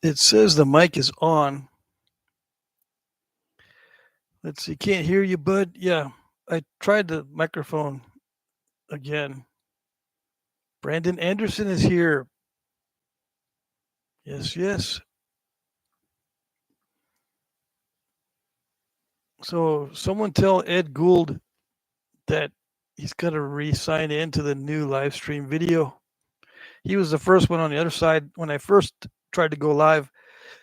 It says the mic is on. Let's see. Can't hear you, bud. Yeah, I tried the microphone again. Brandon Anderson is here. Yes, yes. So someone tell Ed Gould that he's got to re-sign into the new live stream video. He was the first one on the other side when I first tried to go live.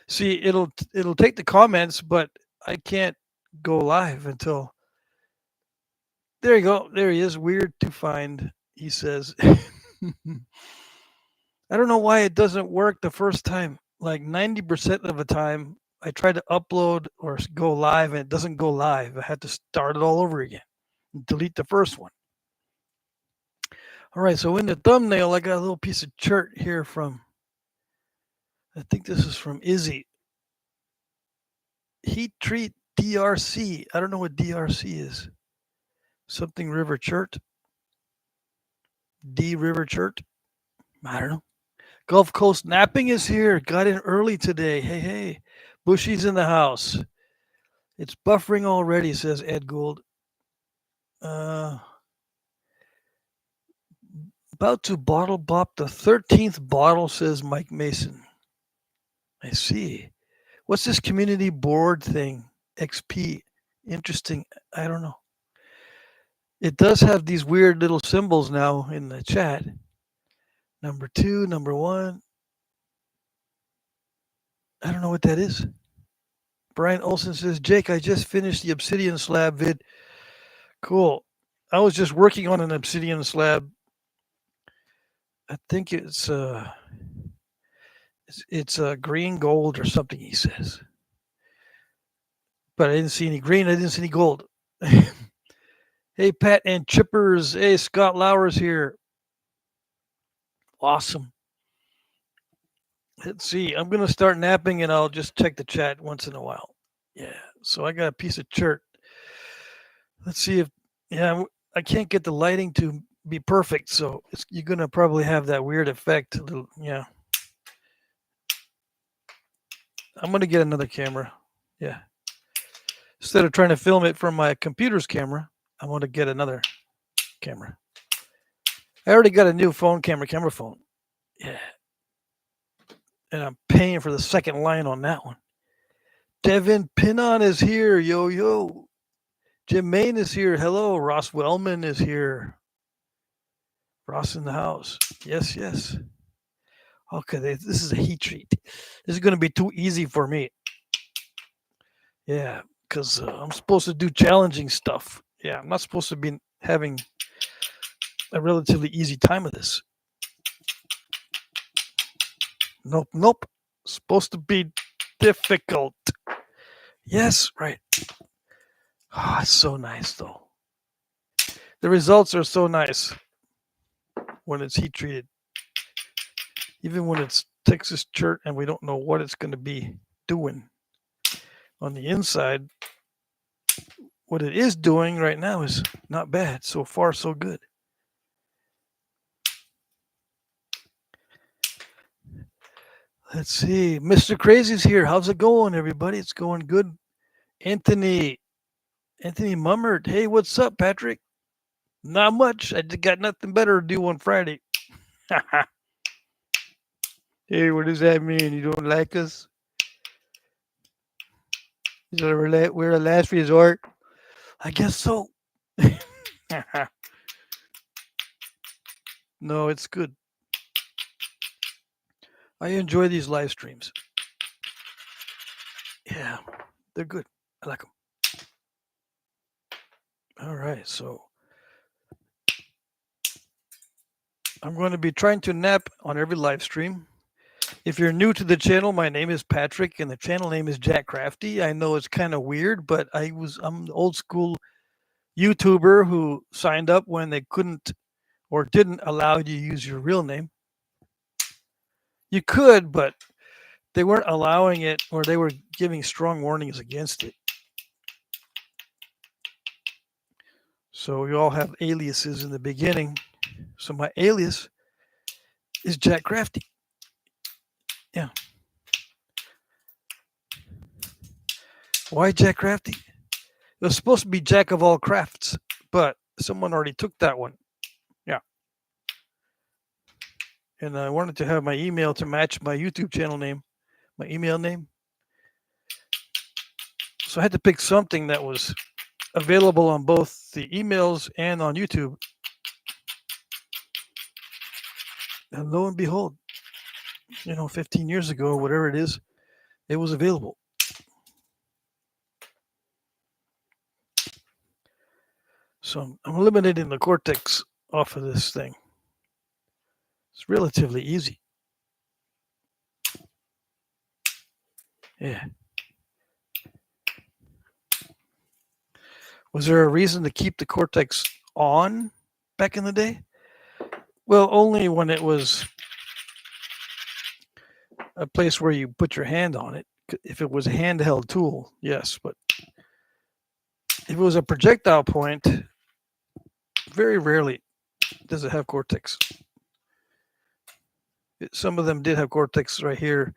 See, it'll take the comments, but I can't go live until there you go. There he is. Weird to find, he says. I don't know why it doesn't work the first time. Like 90% of the time, I try to upload or go live and it doesn't go live. I had to start it all over again and delete the first one. All right, so in the thumbnail, I got a little piece of chart here from, I think this is from Izzy. Heat treat DRC. I don't know what DRC is. Something River Chart. D River Chart. I don't know. Gulf Coast Knapping is here. Got in early today. Hey, hey. Bushy's in the house. It's buffering already, says Ed Gould. Uh, about to bottle bop the 13th bottle, says Mike Mason. I see. What's this community board thing? XP. Interesting. I don't know. It does have these weird little symbols now in the chat. Number 2, number 1. I don't know what that is. Brian Olson says, Jake, I just finished the Obsidian Slab vid. Cool. I was just working on an Obsidian Slab. I think it's green gold or something, he says. But I didn't see any green. I didn't see any gold. Hey, Pat and Chippers. Hey, Scott Lauer's here. Awesome. Let's see. I'm going to start napping and I'll just check the chat once in a while. Yeah. So I got a piece of chart. Let's see if, yeah, I can't get the lighting to be perfect. So you're going to probably have that weird effect. Yeah. I'm going to get another camera. Yeah. Instead of trying to film it from my computer's camera, I want to get another camera. I already got a new camera phone. Yeah. And I'm paying for the second line on that one. Devin Pinnon is here. Yo, yo. Jim Main is here. Hello. Ross Wellman is here. Ross in the house. Yes, yes. Okay, this is a heat treat. This is going to be too easy for me. Yeah, because I'm supposed to do challenging stuff. Yeah, I'm not supposed to be having a relatively easy time of this. Nope, nope. Supposed to be difficult. Yes, right. Oh, it's so nice, though. The results are so nice when it's heat treated. Even when it's Texas chert and we don't know what it's going to be doing on the inside, what it is doing right now is not bad. So far, so good. Let's see. Mr. Crazy's here. How's it going, everybody? It's going good. Anthony Mummert. Hey, what's up, Patrick? Not much. I just got nothing better to do on Friday. Hey, what does that mean? You don't like us? We're a last resort. I guess so. No, it's good. I enjoy these live streams. Yeah, they're good. I like them. All right, so I'm going to be trying to nap on every live stream. If you're new to the channel, my name is Patrick, and the channel name is Jack Crafty. I know it's kind of weird, but I'm an old school YouTuber who signed up when they couldn't or didn't allow you to use your real name. You could, but they weren't allowing it, or they were giving strong warnings against it. So we all have aliases in the beginning. So my alias is Jack Crafty. Yeah. Why Jack Crafty? It was supposed to be Jack of all crafts, but someone already took that one. Yeah. And I wanted to have my email to match my YouTube channel name, my email name. So I had to pick something that was available on both the emails and on YouTube. And lo and behold, 15 years ago or whatever it is, it was available. So I'm eliminating the cortex off of this thing. It's relatively easy. Yeah. Was there a reason to keep the cortex on back in the day? Well, only when it was a place where you put your hand on it. If it was a handheld tool, yes. But if it was a projectile point, very rarely does it have cortex. Some of them did have cortex right here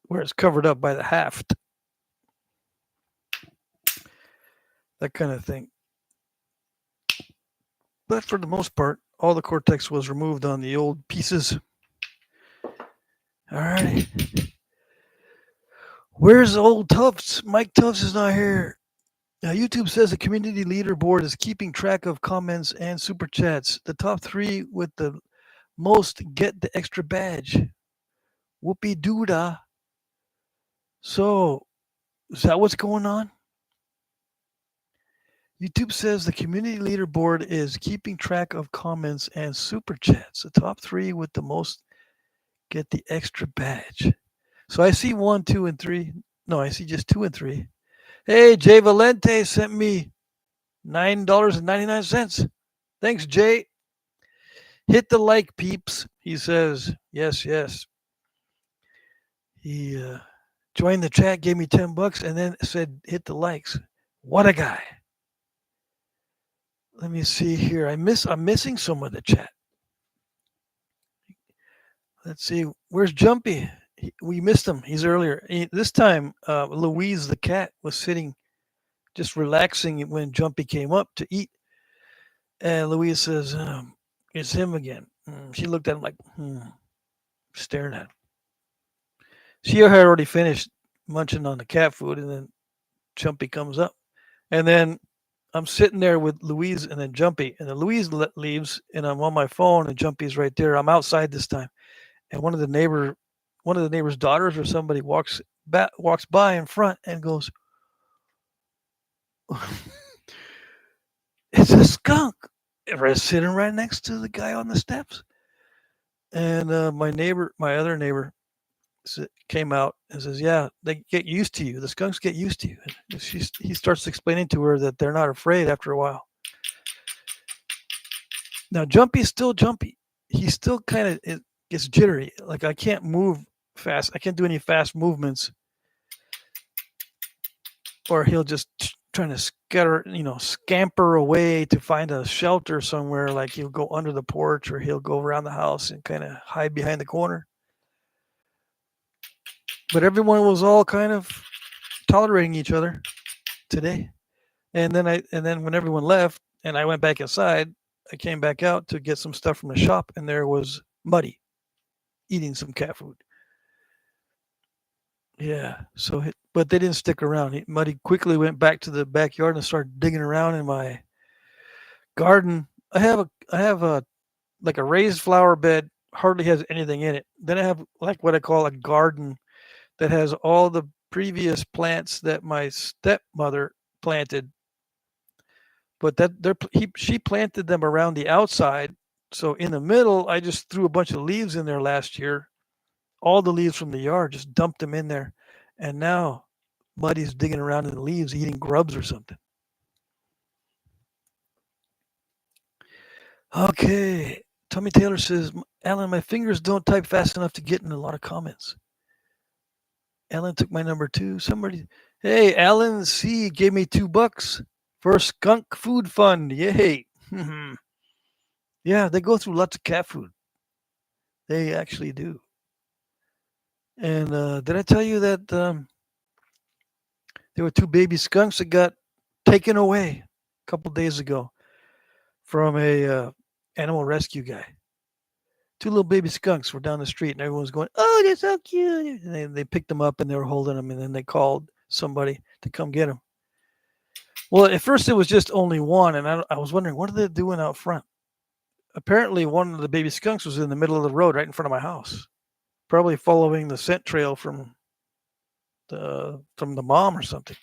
where it's covered up by the haft. That kind of thing. But for the most part, all the cortex was removed on the old pieces. All right. Where's old Tufts? Mike Tufts is not here. Now, YouTube says the community leaderboard is keeping track of comments and super chats. The top 3 with the most get the extra badge. Whoopee doodah. So, is that what's going on? YouTube says the community leaderboard is keeping track of comments and super chats. The top 3 with the most get the extra badge. So I see 1, 2, and 3. No, I see just 2 and 3. Hey, Jay Valente sent me $9.99. Thanks, Jay. Hit the like, peeps. He says, yes, yes. He joined the chat, gave me $10, and then said, hit the likes. What a guy. Let me see here. I'm missing some of the chat. Let's see. Where's Jumpy? We missed him. He's earlier. This time, Louise the cat was sitting just relaxing when Jumpy came up to eat. And Louise says, it's him again. She looked at him like, staring at him. She had already finished munching on the cat food, and then Jumpy comes up. And then I'm sitting there with Louise and then Jumpy, and then Louise leaves, and I'm on my phone, and Jumpy's right there. I'm outside this time, and one of the neighbor's daughters or somebody walks by in front and goes, "It's a skunk!" Sitting right next to the guy on the steps. And my other neighbor, came out and says, "Yeah, they get used to you. The skunks get used to you." And he starts explaining to her that they're not afraid after a while. Now, Jumpy's still Jumpy. He still kind of gets jittery. Like, I can't move fast. I can't do any fast movements, or he'll just trying to scamper away to find a shelter somewhere. Like, he'll go under the porch, or he'll go around the house and kind of hide behind the corner. But everyone was all kind of tolerating each other today. And then when everyone left and I went back inside, I came back out to get some stuff from the shop, and there was Muddy eating some cat food. Yeah. But they didn't stick around. Muddy quickly went back to the backyard and started digging around in my garden. I have a like a raised flower bed, hardly has anything in it. Then I have like what I call a garden that has all the previous plants that my stepmother planted. But she planted them around the outside. So in the middle, I just threw a bunch of leaves in there last year. All the leaves from the yard, just dumped them in there. And now Muddy's digging around in the leaves, eating grubs or something. Okay. Tommy Taylor says, Alan, my fingers don't type fast enough to get in a lot of comments. Alan took my number 2. Hey, Alan C gave me $2 for skunk food fund. Yay. Yeah, they go through lots of cat food. They actually do. And did I tell you that There were 2 baby skunks that got taken away a couple days ago from a animal rescue guy. 2 little baby skunks were down the street, and everyone was going, "Oh, they're so cute!" And they picked them up, and they were holding them, and then they called somebody to come get them. Well, at first it was just only one, and I was wondering, what are they doing out front? Apparently, one of the baby skunks was in the middle of the road, right in front of my house, probably following the scent trail from the mom or something.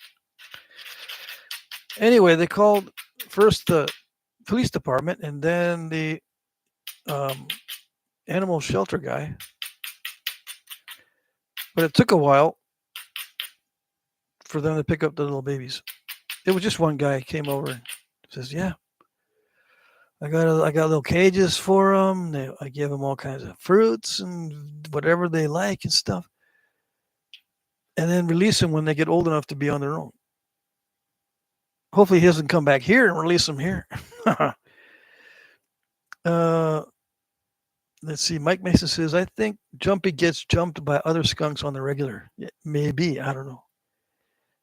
Anyway, they called first the police department, and then the um, animal shelter guy. But it took a while for them to pick up the little babies. It was just one guy came over and says, "Yeah, I got little cages for them. I give them all kinds of fruits and whatever they like and stuff, and then release them when they get old enough to be on their own. Hopefully, he doesn't come back here and release them here." Let's see. Mike Mason says, "I think Jumpy gets jumped by other skunks on the regular. Yeah, maybe. I don't know."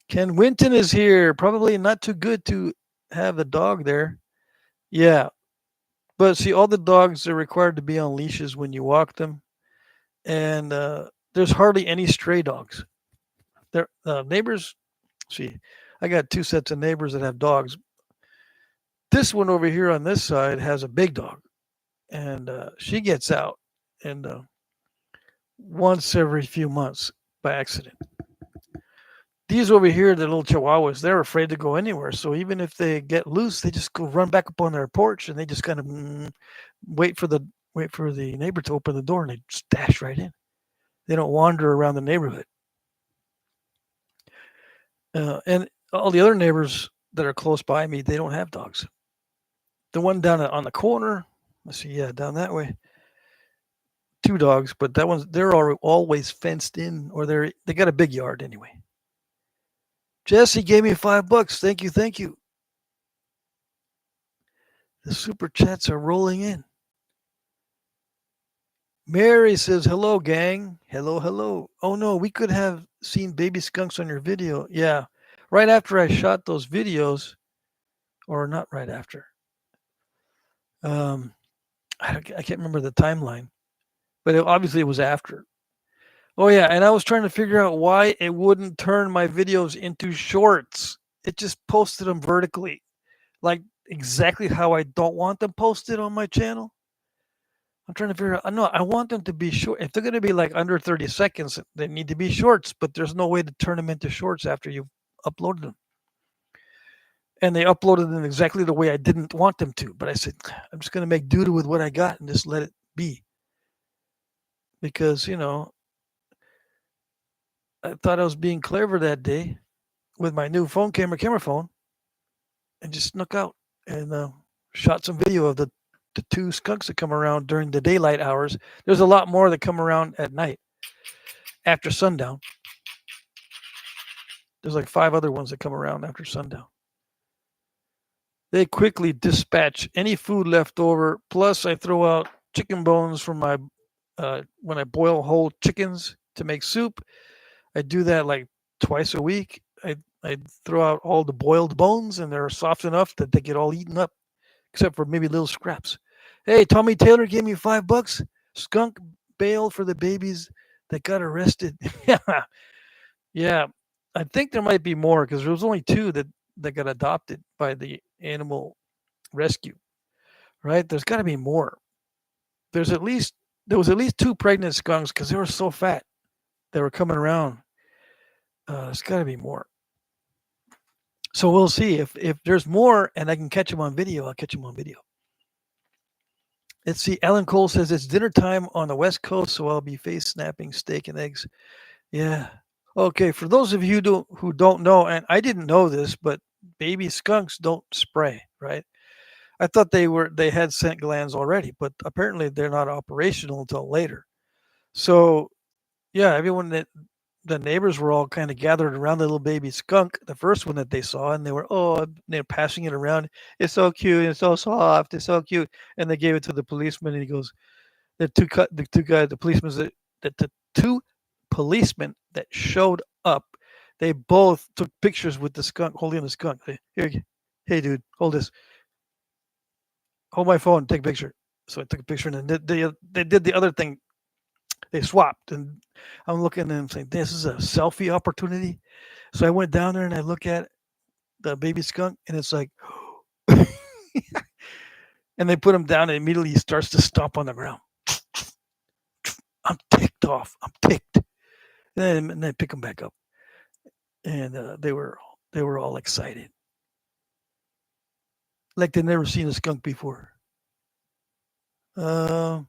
Ken Winton is here. Probably not too good to have the dog there. Yeah. But see, all the dogs are required to be on leashes when you walk them. And there's hardly any stray dogs. Their neighbors, see, I got 2 sets of neighbors that have dogs. This one over here on this side has a big dog. And she gets out and once every few months by accident. These over here, the little chihuahuas, they're afraid to go anywhere. So even if they get loose, they just go run back up on their porch and they just kind of wait for the neighbor to open the door, and they just dash right in. They don't wander around the neighborhood. And all the other neighbors that are close by me, they don't have dogs. The one down on the corner, let's see, yeah, down that way, 2 dogs, but they're always fenced in, or they got a big yard anyway. Jesse gave me $5. Thank you, thank you. The super chats are rolling in. Mary says, "Hello, gang. Hello, hello. Oh no, we could have seen baby skunks on your video." Yeah, right after I shot those videos, or not right after. I can't remember the timeline, but obviously it was after. Oh yeah, and I was trying to figure out why it wouldn't turn my videos into shorts. It just posted them vertically, like exactly how I don't want them posted on my channel. I'm trying to figure out. No, I want them to be short. If they're going to be like under 30 seconds, they need to be shorts. But there's no way to turn them into shorts after you've uploaded them. And they uploaded them exactly the way I didn't want them to. But I said, I'm just going to make do with what I got and just let it be. Because, I thought I was being clever that day with my new camera phone, and just snuck out and shot some video of the 2 skunks that come around during the daylight hours. There's a lot more that come around at night after sundown. There's like 5 other ones that come around after sundown. They quickly dispatch any food left over. Plus, I throw out chicken bones from my when I boil whole chickens to make soup. I do that like twice a week. I throw out all the boiled bones, and they're soft enough that they get all eaten up, except for maybe little scraps. Hey, Tommy Taylor gave me $5. Skunk bail for the babies that got arrested. Yeah. I think there might be more because there was only 2 that got adopted by the animal rescue. Right? There's got to be more. There was at least 2 pregnant skunks because they were so fat. They were coming around. There's got to be more. So we'll see if there's more and I can catch them on video. I'll catch them on video. Let's see. Alan Cole says it's dinner time on the West Coast, so I'll be face snapping steak and eggs. Yeah. Okay. For those of you who don't know, and I didn't know this, but baby skunks don't spray, right? I thought they had scent glands already, but apparently they're not operational until later. So yeah, everyone the neighbors were all kind of gathered around the little baby skunk, the first one that they saw, and they're passing it around. It's so cute, it's so soft, it's so cute. And they gave it to the policeman, and he goes, the 2 policemen that showed up, They both took pictures with the skunk, holding the skunk. Here, hey, dude, hold this. Hold my phone, take a picture. So I took a picture, and then they did the other thing. They swapped, and I'm looking and I'm saying, this is a selfie opportunity. So I went down there and I look at the baby skunk, and it's like, and they put him down, and immediately he starts to stomp on the ground. I'm ticked off. I'm ticked. And then I pick him back up, and they were all excited, like they'd never seen a skunk before. Uh,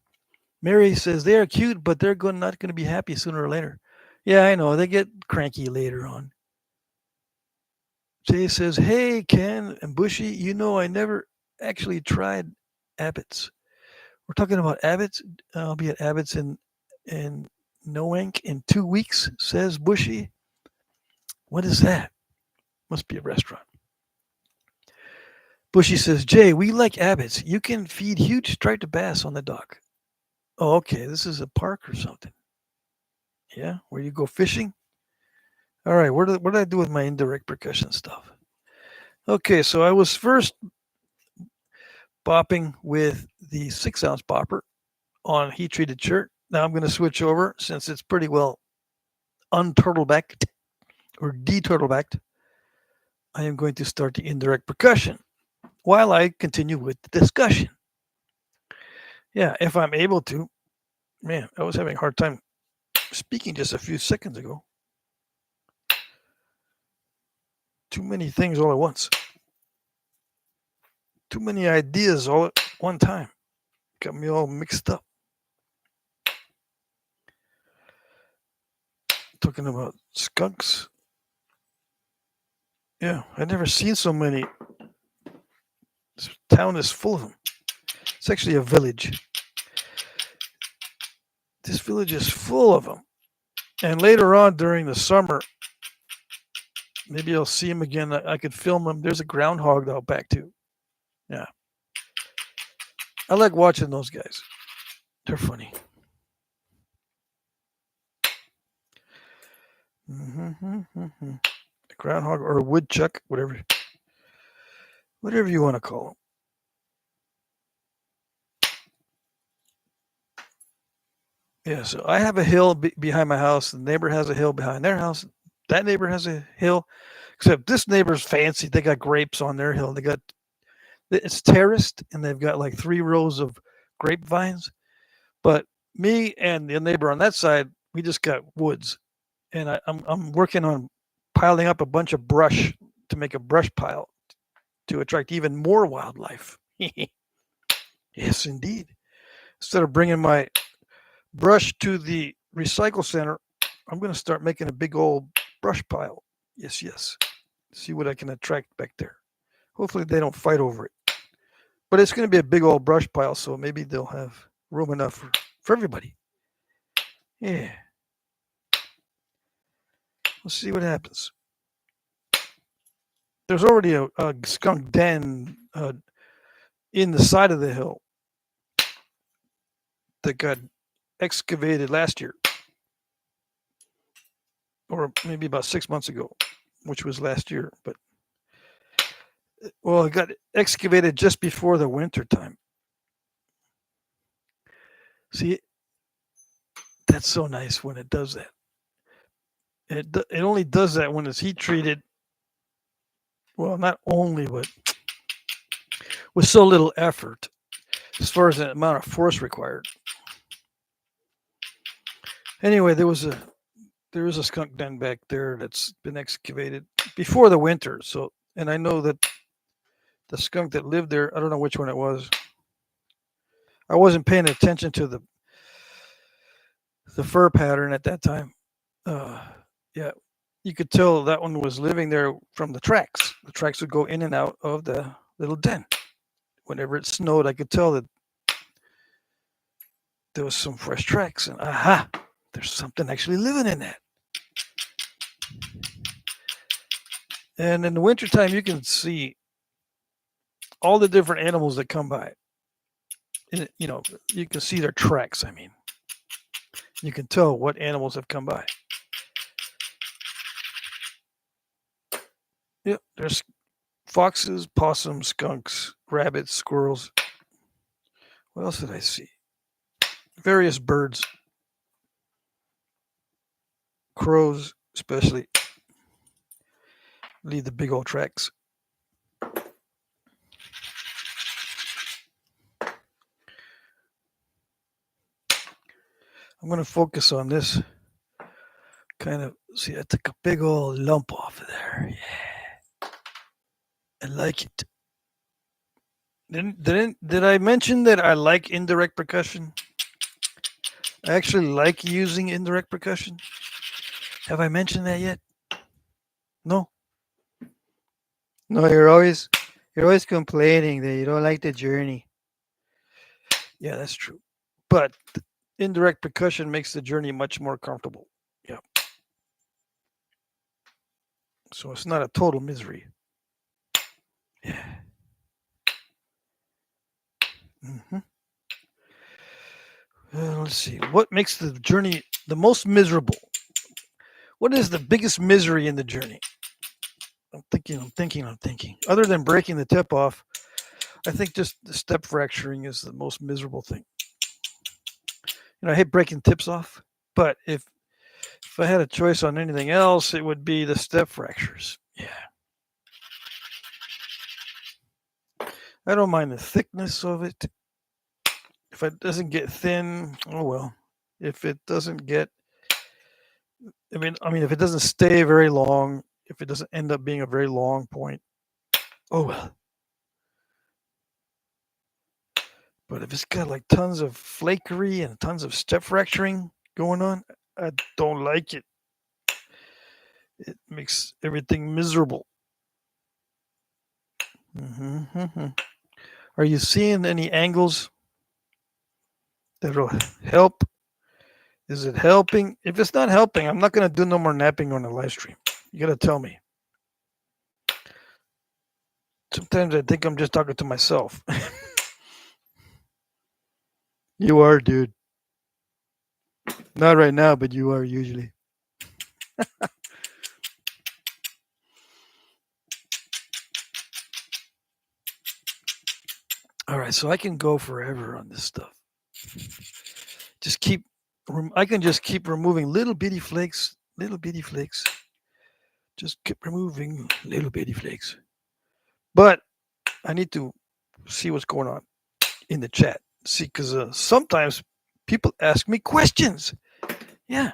Mary says they are cute, but they're not going to be happy sooner or later. Yeah, I know. They get cranky later on. Jay says, "Hey, Ken and Bushy, you know I never actually tried Abbott's. We're talking about Abbott's. I'll be at Abbott's in Noank in 2 weeks," says Bushy. What is that? Must be a restaurant. Bushy says, "Jay, we like Abbott's. You can feed huge striped bass on the dock." Oh, okay. This is a park or something. Yeah, where you go fishing. All right. What did I do with my indirect percussion stuff? Okay, so I was first bopping with the 6 ounce bopper on heat treated shirt. Now I'm going to switch over since it's pretty well unturtlebacked or deturtlebacked. I am going to start the indirect percussion while I continue with the discussion. Yeah, if I'm able to. Man, I was having a hard time speaking just a few seconds ago. Too many things all at once. Too many ideas all at one time. Got me all mixed up. Talking about skunks. Yeah, I've never seen so many. This town is full of them. It's actually a village. This village is full of them. And later on during the summer, maybe I'll see them again. I could film them. There's a groundhog out back too. Yeah. I like watching those guys. They're funny. A groundhog or a woodchuck, whatever you want to call them. Yeah, so I have a hill behind my house. The neighbor has a hill behind their house. That neighbor has a hill, except this neighbor's fancy. They got grapes on their hill. It's terraced, and they've got like 3 rows of grapevines. But me and the neighbor on that side, we just got woods, and I'm working on piling up a bunch of brush to make a brush pile to attract even more wildlife. Yes, indeed. Instead of bringing my brush to the recycle center, I'm going to start making a big old brush pile. Yes, yes. See what I can attract back there. Hopefully they don't fight over it. But it's going to be a big old brush pile, so maybe they'll have room enough for everybody. Yeah. We'll see what happens. There's already a skunk den in the side of the hill that got excavated last year, or maybe about 6 months ago, which was last year. But well, it got excavated just before the winter time. See, that's so nice when it does that. It only does that when it's heat treated. Well, not only, but with so little effort as far as the amount of force required. Anyway, there is a skunk den back there that's been excavated before the winter. So, and I know that the skunk that lived there, I don't know which one it was. I wasn't paying attention to the fur pattern at that time. Yeah, you could tell that one was living there from the tracks. The tracks would go in and out of the little den. Whenever it snowed, I could tell that there was some fresh tracks, and aha, there's something actually living in that. And in the wintertime, you can see all the different animals that come by. You know, you can see their tracks. I mean, you can tell what animals have come by. Yep, there's foxes, possums, skunks, rabbits, squirrels. What else did I see? Various birds, crows, especially leave the big old tracks. I'm going to focus on this kind of. See, I took a big old lump off of there. Yeah, I like it. Did I mention that I like indirect percussion? I actually like using indirect percussion. Have I mentioned that yet? No. No, you're always complaining that you don't like the journey. Yeah, that's true. But indirect percussion makes the journey much more comfortable. Yeah. So it's not a total misery. Yeah. Mm-hmm. Let's see. What makes the journey the most miserable? What is the biggest misery in the journey? I'm thinking. Other than breaking the tip off, I think just the step fracturing is the most miserable thing. I hate breaking tips off, but if I had a choice on anything else, it would be the step fractures. Yeah. I don't mind the thickness of it. If it doesn't get thin, oh well. If it doesn't get, if it doesn't stay very long, if it doesn't end up being a very long point, oh well. But if it's got like tons of flakery and tons of step fracturing going on, I don't like it. It makes everything miserable. Mm-hmm. Are you seeing any angles that'll help? Is it helping? If it's not helping, I'm not going to do no more napping on the live stream. You got to tell me. Sometimes I think I'm just talking to myself. You are, dude. Not right now, but you are usually. All right, so I can go forever on this stuff. I can just keep removing little bitty flakes. Just keep removing little bitty flakes. But I need to see what's going on in the chat. See, because sometimes people ask me questions. Yeah.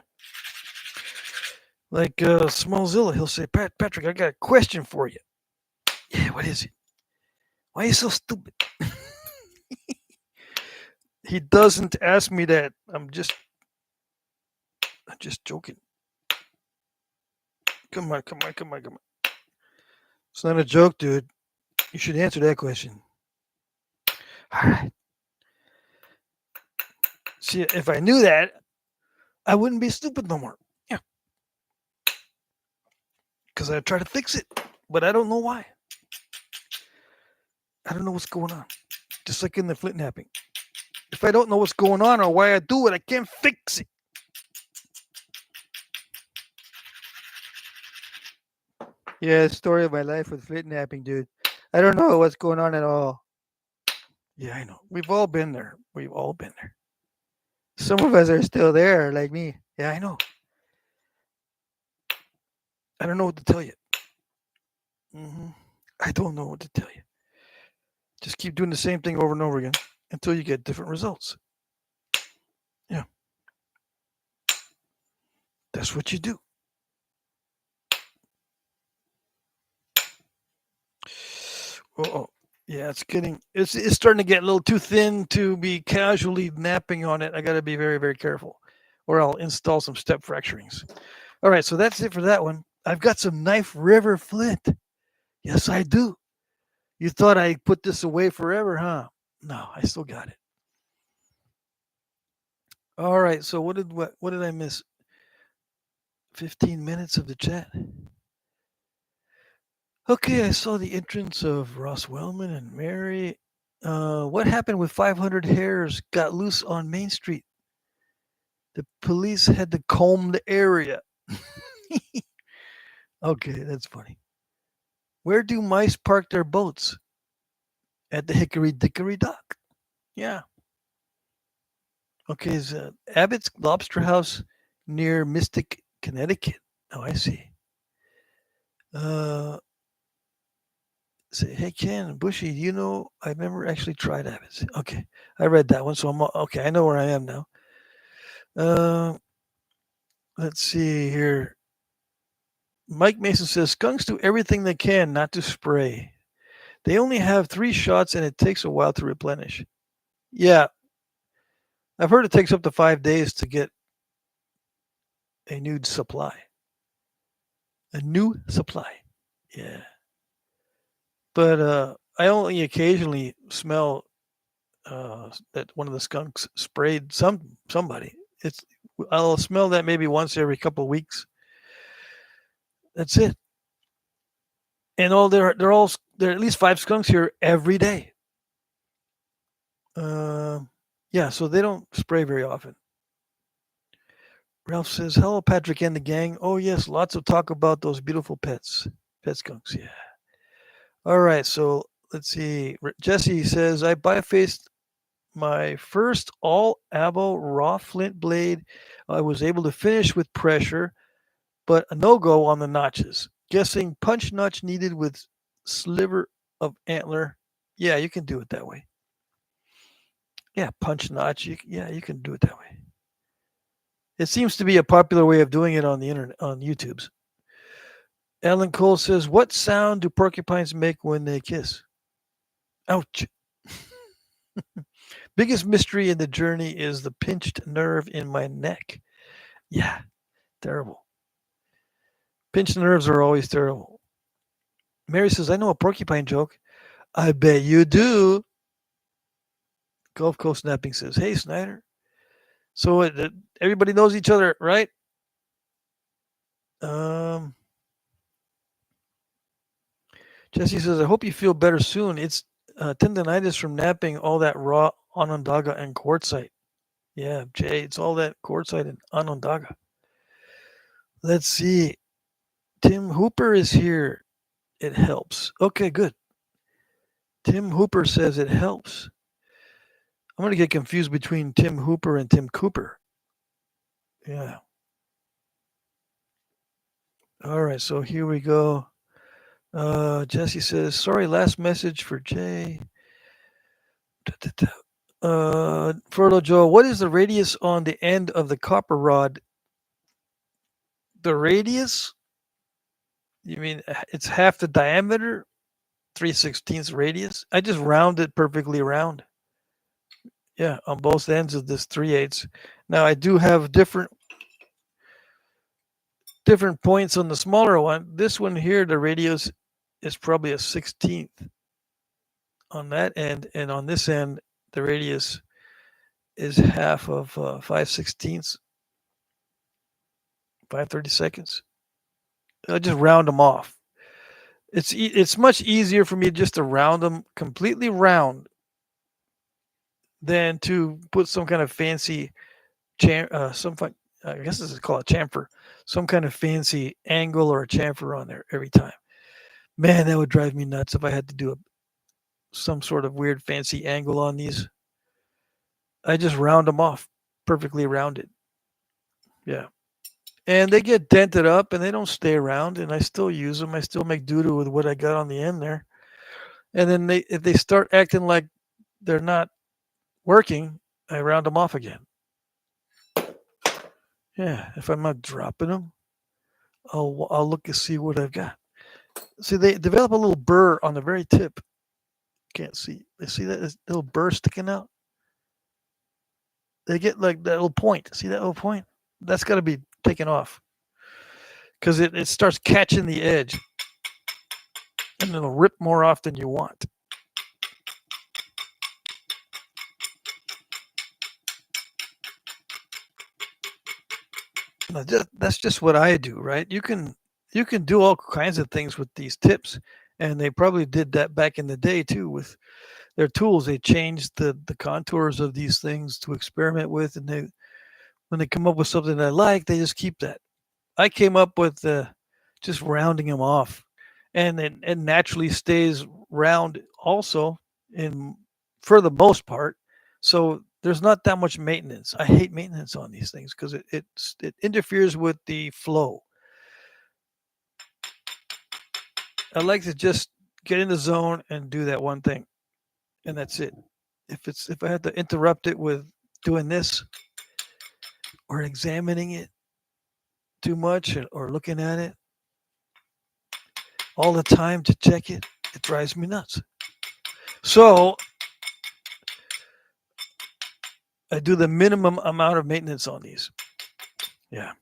Like Smallzilla, he'll say, Patrick, I got a question for you. Yeah, what is it? Why are you so stupid? He doesn't ask me that. I'm just joking. Come on. It's not a joke, dude. You should answer that question. All right. See, if I knew that, I wouldn't be stupid no more. Yeah. Because I try to fix it, but I don't know why. I don't know what's going on. Just like in the Flintknapping. If I don't know what's going on or why I do it, I can't fix it. Yeah, story of my life with Flintknapping, dude. I don't know what's going on at all. Yeah, I know. We've all been there. Some of us are still there, like me. Yeah, I know. I don't know what to tell you. I don't know what to tell you. Just keep doing the same thing over and over again until you get different results. Yeah. That's what you do. Oh, yeah, it's starting to get a little too thin to be casually napping on it. I got to be very, very careful, or I'll install some step fracturings. All right, so that's it for that one. I've got some Knife River Flint. Yes, I do. You thought I put this away forever, huh? No, I still got it. All right, so what did I miss? 15 minutes of the chat. Okay, I saw the entrance of Ross Wellman and Mary. What happened with 500 hairs got loose on Main Street? The police had to comb the area. Okay, that's funny. Where do mice park their boats? At the Hickory Dickory Dock. Yeah. Okay, is Abbott's Lobster House near Mystic, Connecticut? Oh, I see. Uh, Say, hey Ken, Bushy, you know I've never actually tried Abbott's. Okay, I read that one, so I'm okay. I know where I am now. Uh, let's see here. Mike Mason says skunks do everything they can not to spray. They only have 3 shots, and it takes a while to replenish. Yeah, I've heard it takes up to 5 days to get a new supply. A new supply. Yeah. But I only occasionally smell that one of the skunks sprayed somebody. It's I'll smell that maybe once every couple of weeks. That's it. And there are at least 5 skunks here every day. Yeah, so they don't spray very often. Ralph says, "Hello, Patrick and the gang. Oh yes, lots of talk about those beautiful pet skunks. Yeah. All right, so let's see. Jesse says, I byfaced my first all Abo raw flint blade. I was able to finish with pressure, but a no-go on the notches. Guessing punch notch needed with sliver of antler. Yeah, you can do it that way. Yeah, punch notch. You can do it that way. It seems to be a popular way of doing it on the internet, on YouTube's. Alan Cole says, what sound do porcupines make when they kiss? Ouch. Biggest mystery in the journey is the pinched nerve in my neck. Yeah, terrible. Pinched nerves are always terrible. Mary says, I know a porcupine joke. I bet you do. Gulf Coast Knapping says, hey, Snyder. So everybody knows each other, right? Jesse says, I hope you feel better soon. It's tendonitis from napping all that raw Onondaga and quartzite. Yeah, Jay, it's all that quartzite and Onondaga. Let's see. Tim Hooper is here. It helps. Okay, good. Tim Hooper says it helps. I'm going to get confused between Tim Hooper and Tim Cooper. Yeah. All right, so here we go. Jesse says, sorry, last message for Jay. Fertile Joe, what is the radius on the end of the copper rod? The radius? You mean it's half the diameter? 3/16 radius? I just round it perfectly round. Yeah, on both ends of this 3/8. Now I do have different points on the smaller one. This one here, the radius is probably a 16th on that end, and on this end, the radius is half of 5/16, 5/32. I just round them off. It's much easier for me just to round them completely round than to put some kind of fancy I guess this is called a chamfer, some kind of fancy angle or a chamfer on there every time. Man, that would drive me nuts if I had to do some sort of weird fancy angle on these. I just round them off, perfectly rounded. Yeah. And they get dented up and they don't stay around, and I still use them. I still make doo-doo with what I got on the end there. And then if they start acting like they're not working, I round them off again. Yeah, if I'm not dropping them, I'll look to see what I've got. See, they develop a little burr on the very tip. Can't see. They see that little burr sticking out. They get like that little point. See that little point? That's got to be taken off because it starts catching the edge, and it'll rip more off than you want. That's just what I do, right? You can do all kinds of things with these tips, and they probably did that back in the day too with their tools. They changed the contours of these things to experiment with, and when they come up with something they like, they just keep that. I came up with just rounding them off, and it naturally stays round also for the most part. So there's not that much maintenance. I hate maintenance on these things because it interferes with the flow. I like to just get in the zone and do that one thing, and that's it. If I had to interrupt it with doing this or examining it too much or looking at it all the time to check it, it drives me nuts. So I do the minimum amount of maintenance on these. Yeah.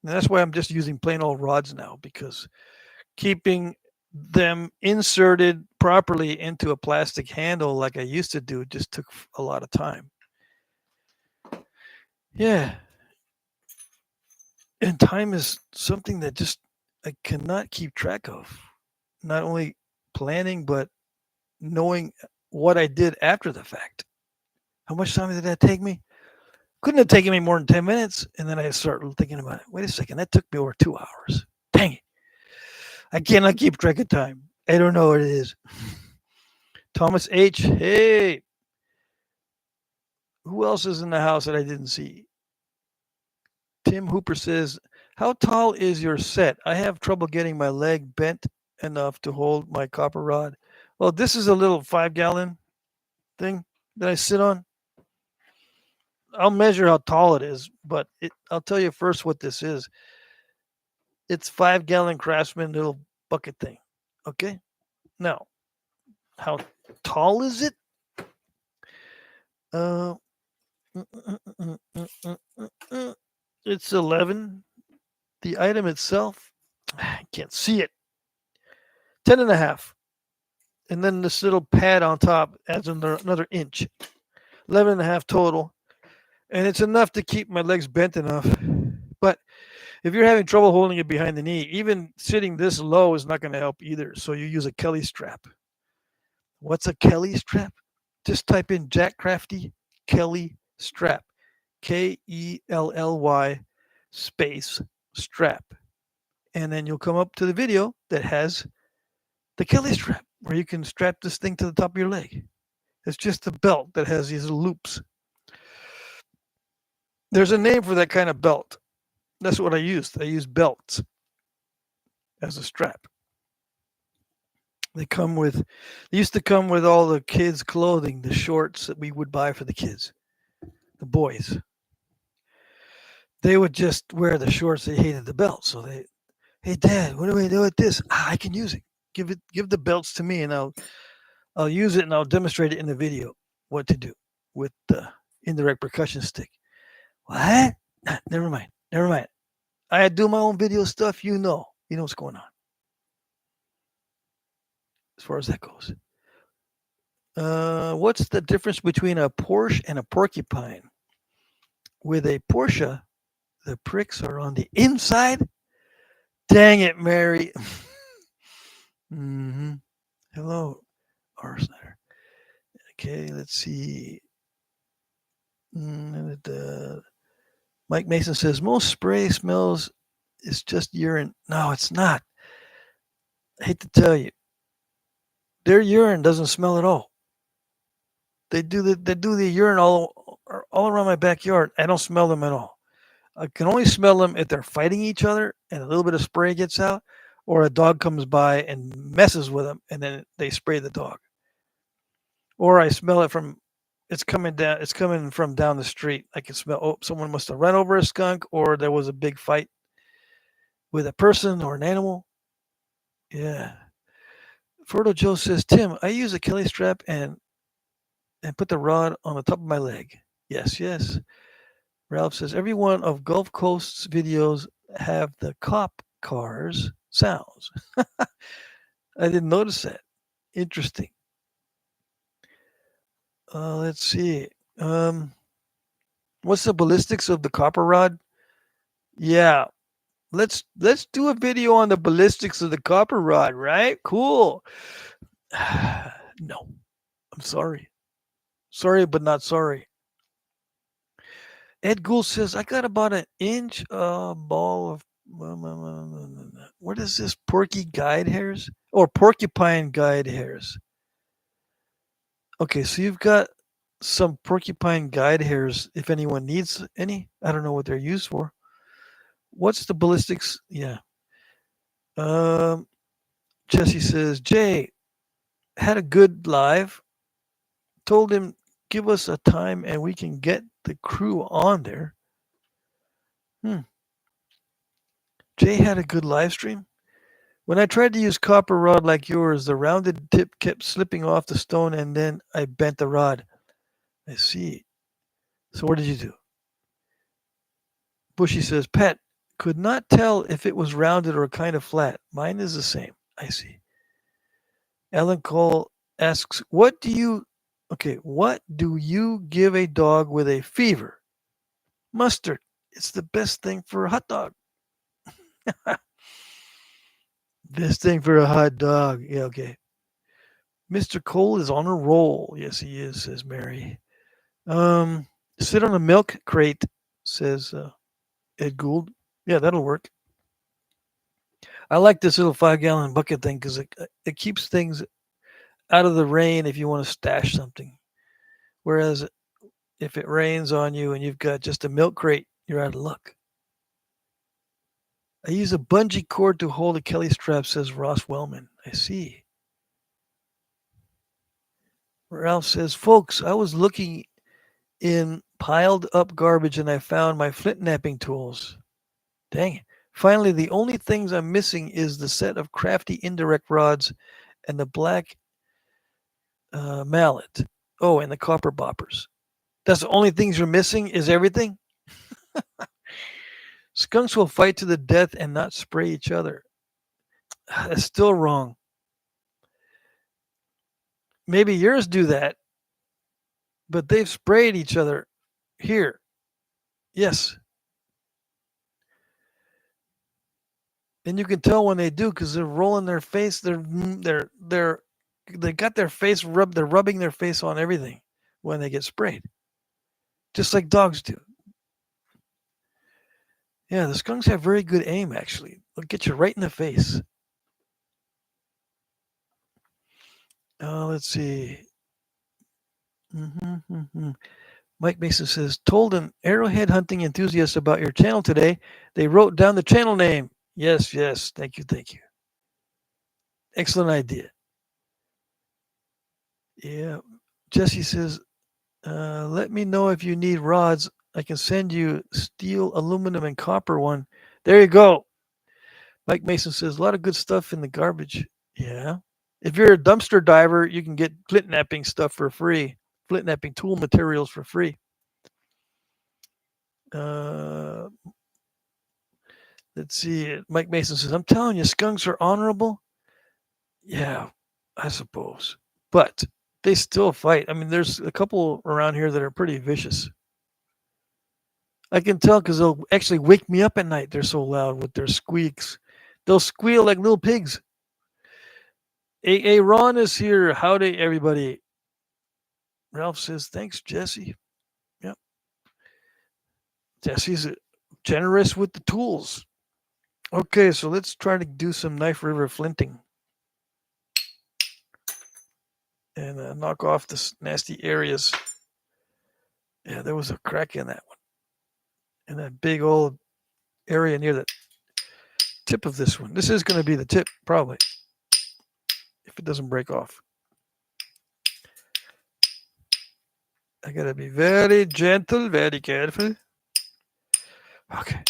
And that's why I'm just using plain old rods now, because keeping them inserted properly into a plastic handle like I used to do just took a lot of time. Yeah. And time is something that just I cannot keep track of. Not only planning, but knowing what I did after the fact. How much time did that take me? Couldn't have taken me more than 10 minutes. And then I start thinking about it. Wait a second, that took me over 2 hours. Dang it. I cannot keep track of time. I don't know what it is. Thomas H. Hey. Who else is in the house that I didn't see? Tim Hooper says, how tall is your set? I have trouble getting my leg bent enough to hold my copper rod. Well, this is a little 5-gallon thing that I sit on. I'll measure how tall it is, but I'll tell you first what this is. It's 5-gallon Craftsman little bucket thing. Okay? Now, how tall is it? It's 11. The item itself, I can't see it. 10 and a half. And then this little pad on top adds another inch. 11 and a half total. And it's enough to keep my legs bent enough. But if you're having trouble holding it behind the knee, even sitting this low is not going to help either. So you use a Kelly strap. What's a Kelly strap? Just type in Jack Crafty Kelly strap. Kelly space strap. And then you'll come up to the video that has the Kelly strap, where you can strap this thing to the top of your leg. It's just a belt that has these loops. There's a name for that kind of belt. That's what I used. I used belts as a strap. They used to come with all the kids' clothing, the shorts that we would buy for the kids, the boys. They would just wear the shorts. They hated the belt. So hey, Dad, what do we do with this? I can use it. Give the belts to me, and I'll use it, and I'll demonstrate it in the video what to do with the indirect percussion stick. What? Never mind. I do my own video stuff. You know what's going on as far as that goes. What's the difference between a Porsche and a porcupine? With a Porsche, the pricks are on the inside. Dang it, Mary. Mm-hmm. Hello, R. Snyder. Okay, let's see. Mike Mason says most spray smells is just urine. No, it's not. I hate to tell you, their urine doesn't smell at all. They do the urine all around my backyard. I don't smell them at all. I can only smell them if they're fighting each other and a little bit of spray gets out, or a dog comes by and messes with them, and then they spray the dog. Or I smell it from it's coming from down the street. I can smell someone must have run over a skunk, or there was a big fight with a person or an animal. Yeah. Fertile Joe says, Tim, I use a Kelly strap and put the rod on the top of my leg. Yes. Ralph says, every one of Gulf Coast's videos have the cop cars sounds. I didn't notice that. Interesting. Let's see. What's the ballistics of the copper rod? Yeah. Let's do a video on the ballistics of the copper rod, right? Cool. No. I'm sorry. Sorry, but not sorry. Ed Gould says, I got about an inch ball of What is this? Porky guide hairs? Or porcupine guide hairs. Okay, so you've got some porcupine guide hairs if anyone needs any. I don't know what they're used for. What's the ballistics? Yeah. Um, Jesse says, Jay had a good live. Told him, give us a time and we can get the crew on there. Jay had a good live stream. When I tried to use copper rod like yours, the rounded tip kept slipping off the stone and then I bent the rod. I see. So what did you do? Bushy says, Pat, could not tell if it was rounded or kind of flat. Mine is the same. I see. Ellen Cole asks, what do you give a dog with a fever? Mustard. It's the best thing for a hot dog. Best thing for a hot dog. Yeah, okay. Mr. Cole is on a roll. Yes, he is, says Mary. Sit on a milk crate, says Ed Gould. Yeah, that'll work. I like this little 5-gallon bucket thing because it keeps things out of the rain if you want to stash something. Whereas if it rains on you and you've got just a milk crate, you're out of luck. I use a bungee cord to hold a Kelly strap, says Ross Wellman. I see. Ralph says, folks, I was looking in piled up garbage and I found my Flintknapping tools. Dang it. Finally, the only things I'm missing is the set of crafty indirect rods and the black mallet. Oh, and the copper boppers. That's the only things you're missing is everything? Skunks will fight to the death and not spray each other. That's still wrong. Maybe yours do that, but they've sprayed each other here. Yes. And you can tell when they do because they're rolling their face. They got their face rubbed. They're rubbing their face on everything when they get sprayed, just like dogs do. Yeah, the skunks have very good aim. Actually, they'll get you right in the face. Let's see. Mike Mason says, told an arrowhead hunting enthusiast about your channel today. They wrote down the channel name. Yes. Thank you. Excellent idea. Yeah. Jesse says, let me know if you need rods. I can send you steel, aluminum, and copper one. There you go. Mike Mason says, a lot of good stuff in the garbage. Yeah. If you're a dumpster diver, you can get Flintknapping stuff for free. Flintknapping tool materials for free. Let's see. Mike Mason says, I'm telling you, skunks are honorable. Yeah, I suppose. But they still fight. I mean, there's a couple around here that are pretty vicious. I can tell because they'll actually wake me up at night. They're so loud with their squeaks. They'll squeal like little pigs. Ron is here. Howdy, everybody. Ralph says, thanks, Jesse. Yep. Jesse's generous with the tools. Okay, so let's try to do some Knife River flinting. And knock off the nasty areas. Yeah, there was a crack in that one. And that big old area near the tip of this one. This is going to be the tip, probably, if it doesn't break off. I got to be very gentle, very careful. Okay.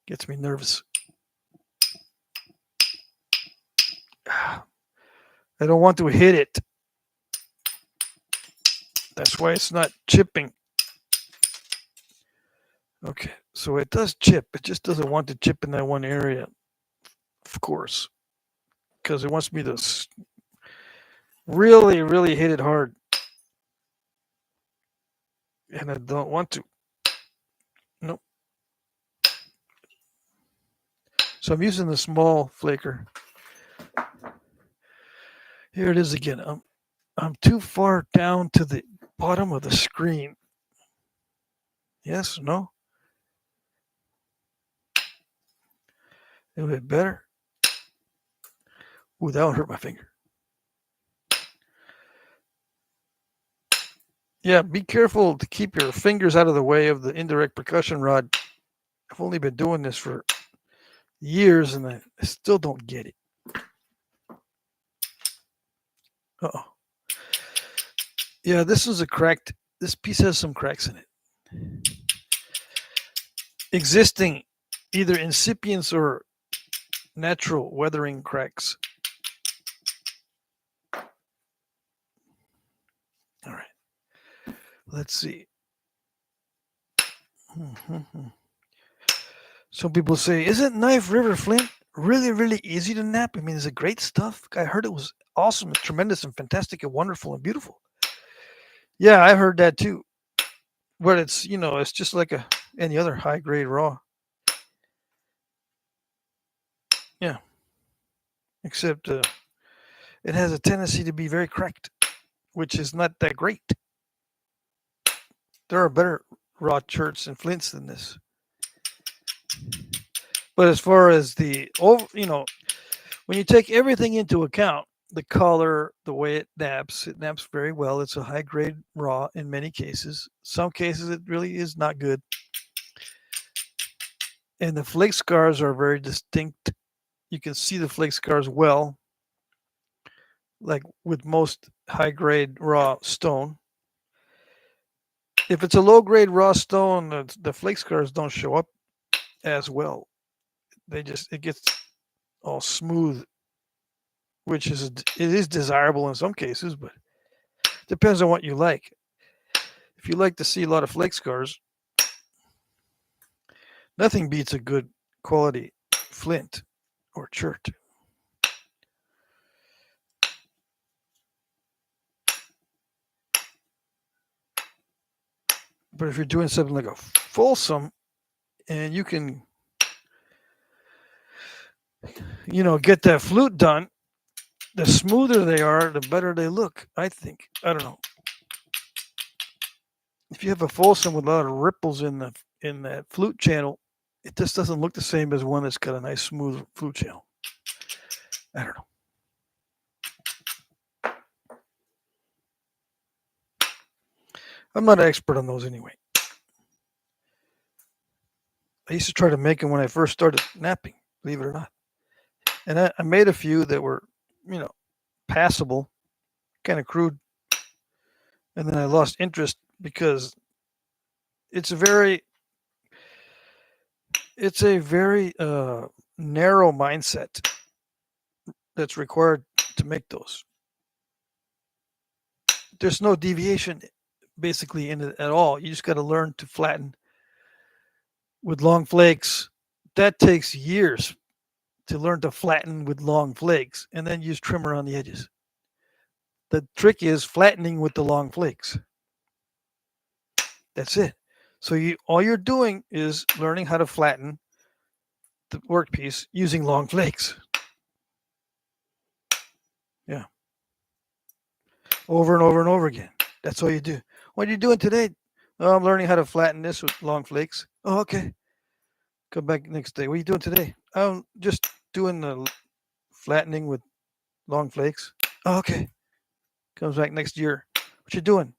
Gets me nervous. I don't want to hit it. That's why it's not chipping. Okay, so it does chip. It just doesn't want to chip in that one area, of course, because it wants me to really, really hit it hard. And I don't want to. Nope. So I'm using the small flaker. Here it is again. I'm too far down to the bottom of the screen. Yes? No? A little bit better. Ooh, that one hurt my finger. Yeah, be careful to keep your fingers out of the way of the indirect percussion rod. I've only been doing this for years and I still don't get it. Uh-oh. Yeah, this piece has some cracks in it. Existing either incipients or natural weathering cracks. All right. Let's see. Some people say, isn't Knife River Flint really, really easy to nap? I mean, is it great stuff? I heard it was awesome and tremendous and fantastic and wonderful and beautiful. Yeah, I heard that too. But it's, it's just like any other high grade raw. Yeah. Except it has a tendency to be very cracked, which is not that great. There are better raw cherts and flints than this. But as far as when you take everything into account, the color, the way it naps very well. It's a high grade raw in many cases. Some cases it really is not good. And the flake scars are very distinct. You can see the flake scars well, like with most high grade raw stone. If it's a low grade raw stone, the flake scars don't show up as well. It gets all smooth, which it is desirable in some cases, but depends on what you like. If you like to see a lot of flake scars, nothing beats a good quality flint or chert. But if you're doing something like a Folsom, and you can, get that flute done, the smoother they are, the better they look, I think. I don't know. If you have a Folsom with a lot of ripples in that flute channel, it just doesn't look the same as one that's got a nice smooth flute channel. I don't know. I'm not an expert on those anyway. I used to try to make them when I first started napping, believe it or not. And I made a few that were, passable, kind of crude. And then I lost interest because it's a very narrow mindset that's required to make those. There's no deviation basically in it at all. You just got to learn to flatten with long flakes. That takes years to learn to flatten with long flakes and then use trimmer on the edges. The trick is flattening with the long flakes. That's it. So all you're doing is learning how to flatten the workpiece using long flakes. Yeah. Over and over and over again. That's all you do. What are you doing today? Oh, I'm learning how to flatten this with long flakes. Oh, okay. Come back next day. What are you doing today? I'm just doing the flattening with long flakes. Oh, okay. Comes back next year. What you doing?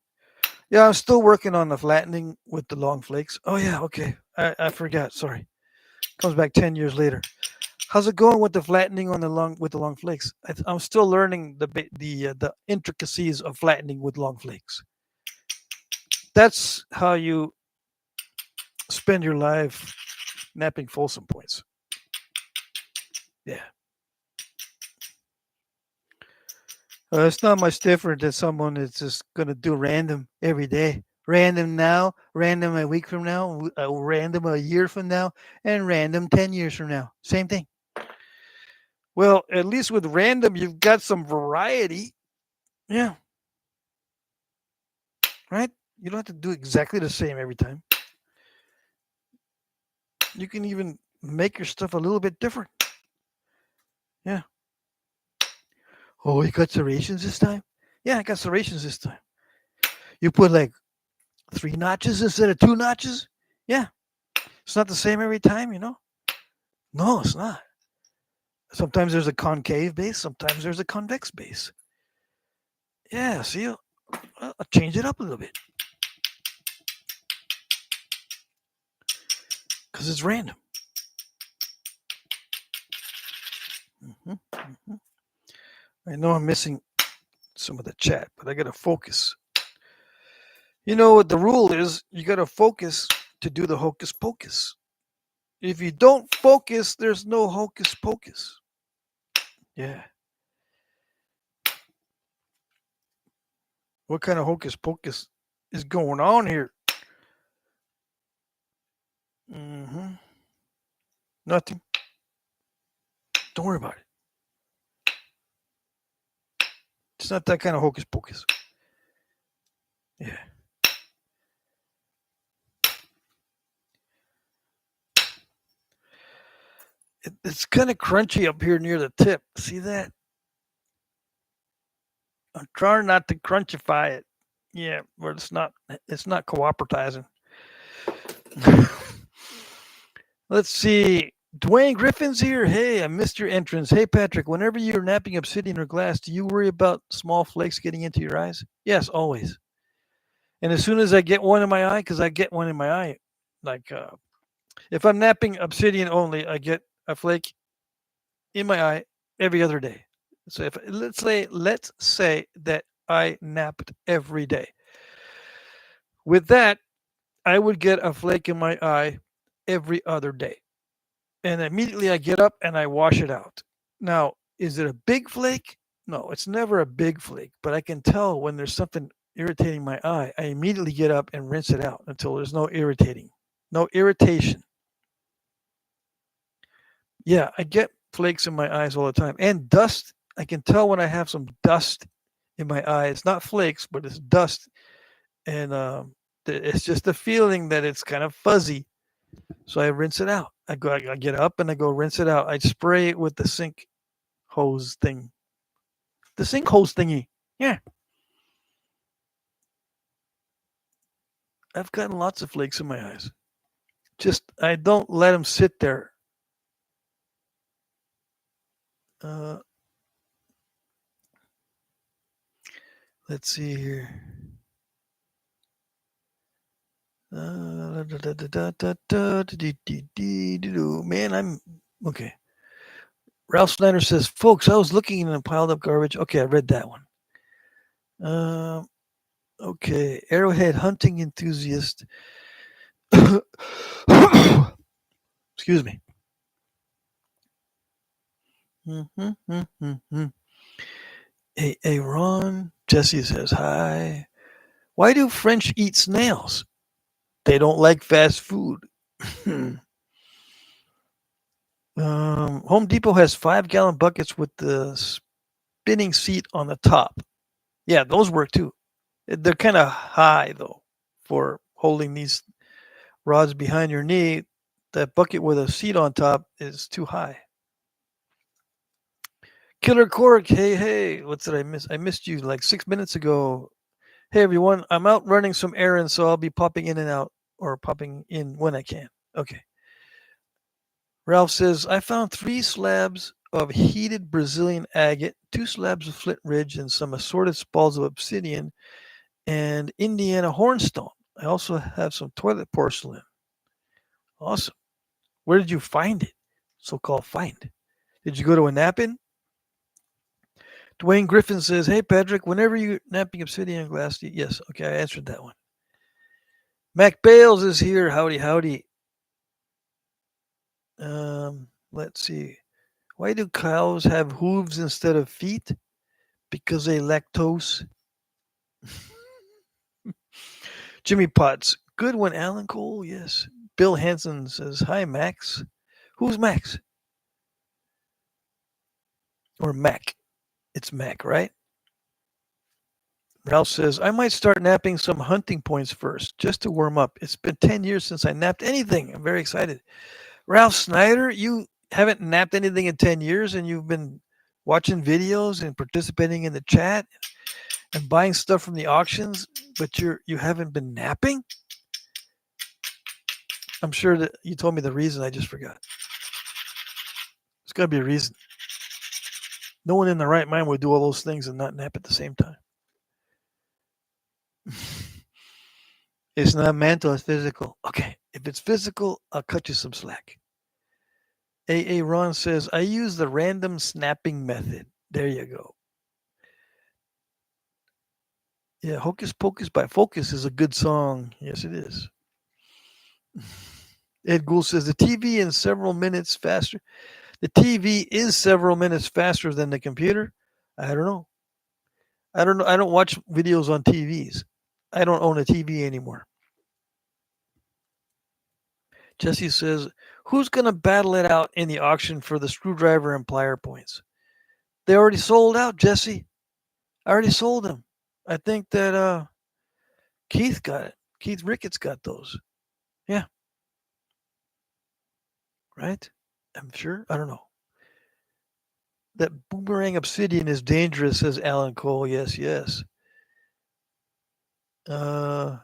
Yeah, I'm still working on the flattening with the long flakes. Oh yeah, okay. I forgot. Sorry. Comes back 10 years later. How's it going with the flattening with the long flakes? I'm still learning the intricacies of flattening with long flakes. That's how you spend your life napping Folsom points. Yeah. It's not much different than someone that's just going to do random every day. Random now, random a week from now, random a year from now, and random 10 years from now. Same thing. Well, at least with random, you've got some variety. Yeah. Right? You don't have to do exactly the same every time. You can even make your stuff a little bit different. Yeah. Oh, you got serrations this time? Yeah, I got serrations this time. You put like 3 notches instead of 2 notches? Yeah. It's not the same every time, No, it's not. Sometimes there's a concave base. Sometimes there's a convex base. Yeah, see, I'll change it up a little bit because it's random. I know I'm missing some of the chat, but I got to focus. You know what the rule is? You got to focus to do the hocus pocus. If you don't focus, there's no hocus pocus. Yeah. What kind of hocus pocus is going on here? Nothing. Don't worry about it. It's not that kind of hocus pocus. Yeah. It's kind of crunchy up here near the tip. See that? I'm trying not to crunchify it. Yeah, but it's not cooperating. Let's see. Dwayne Griffin's here. Hey, I missed your entrance. Hey, Patrick, whenever you're napping obsidian or glass, do you worry about small flakes getting into your eyes? Yes, always. And as soon as I get one in my eye, because I get one in my eye, like if I'm napping obsidian only, I get a flake in my eye every other day. So if let's say that I napped every day. With that, I would get a flake in my eye every other day. And immediately I get up and I wash it out. Now, is it a big flake? No, it's never a big flake, but I can tell when there's something irritating my eye. I immediately get up and rinse it out until there's no irritation. Yeah, I get flakes in my eyes all the time. And dust, I can tell when I have some dust in my eye. It's not flakes, but it's dust. And it's just the feeling that it's kind of fuzzy. So I rinse it out. I get up and I go rinse it out. I spray it with the sink hose thing. The sink hose thingy. Yeah. I've gotten lots of flakes in my eyes. Just, I don't let them sit there. Let's see here. Man, I'm okay. Ralph Snyder says, folks, I was looking in the piled up garbage. Okay, I read that one. Okay, Arrowhead hunting enthusiast. Excuse me. Hey, Ron. Jesse says, hi. Why do French eat snails? They don't like fast food. Home Depot has 5-gallon buckets with the spinning seat on the top. Yeah, those work too. They're kind of high though for holding these rods behind your knee. That bucket with a seat on top is too high. Killer Cork, hey, what did I miss? I missed you like 6 minutes ago. Hey everyone, I'm out running some errands, so I'll be popping in and out or popping in when I can. Okay. Ralph says, I found 3 slabs of heated Brazilian agate, 2 slabs of flint ridge, and some assorted spalls of obsidian and Indiana hornstone. I also have some toilet porcelain. Awesome. Where did you find it? So-called find. Did you go to a napping? Dwayne Griffin says, hey, Patrick, whenever you're napping obsidian glass, yes, okay, I answered that one. Mac Bales is here. Howdy. Let's see. Why do cows have hooves instead of feet? Because they lactose. Jimmy Potts. Good one, Alan Cole. Yes. Bill Hansen says, hi, Max. Who's Max? Or Mac? It's Mac, right? Ralph says, I might start napping some hunting points first, just to warm up. It's been 10 years since I napped anything. I'm very excited. Ralph Snyder, you haven't napped anything in 10 years and you've been watching videos and participating in the chat and buying stuff from the auctions, but you haven't been napping? I'm sure that you told me the reason. I just forgot. There's got to be a reason. No one in the right mind would do all those things and not nap at the same time. It's not mental, it's physical. Okay, if it's physical, I'll cut you some slack. AA Ron says, I use the random snapping method. There you go. Yeah, Hocus Pocus by Focus is a good song. Yes, it is. Ed Gould says, the TV is several minutes faster. The TV is several minutes faster than the computer. I don't know. I don't know. I don't watch videos on TVs. I don't own a TV anymore. Jesse says, who's going to battle it out in the auction for the screwdriver and plier points? They already sold out, Jesse. I already sold them. I think that Keith got it. Keith Ricketts got those. Yeah. Right? I'm sure. I don't know. That boomerang obsidian is dangerous, says Alan Cole. Yes, yes. Let's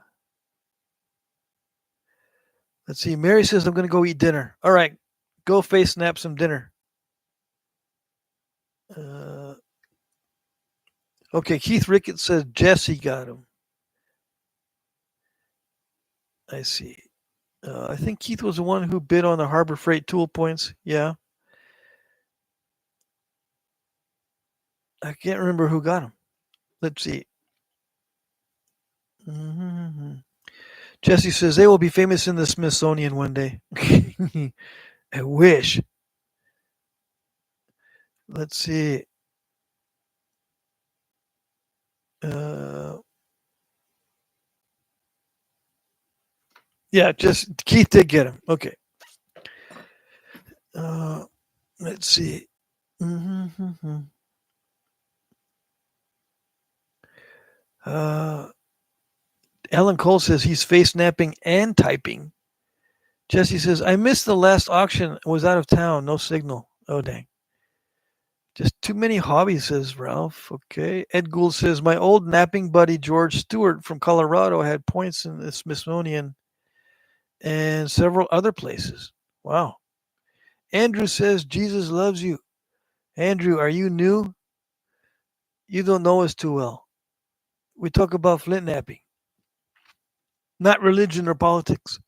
see. Mary says, I'm going to go eat dinner. All right. Go face snap some dinner. Okay. Keith Ricketts says Jesse got him. I see. I think Keith was the one who bid on the Harbor Freight tool points. Yeah. I can't remember who got them. Let's see. Mm-hmm. Jesse says they will be famous in the Smithsonian one day. I wish. Let's see. Yeah, just Keith did get him. Okay. Let's see. Mm-hmm. Alan Cole says he's face snapping and typing. Jesse says, I missed the last auction. Was out of town. No signal. Oh, dang. Just too many hobbies, says Ralph. Okay. Ed Gould says, my old napping buddy George Stewart from Colorado had points in the Smithsonian and several other places. Wow. Andrew says, Jesus loves you. Andrew, are you new? You don't know us too well. We talk about Flintknapping, not religion or politics.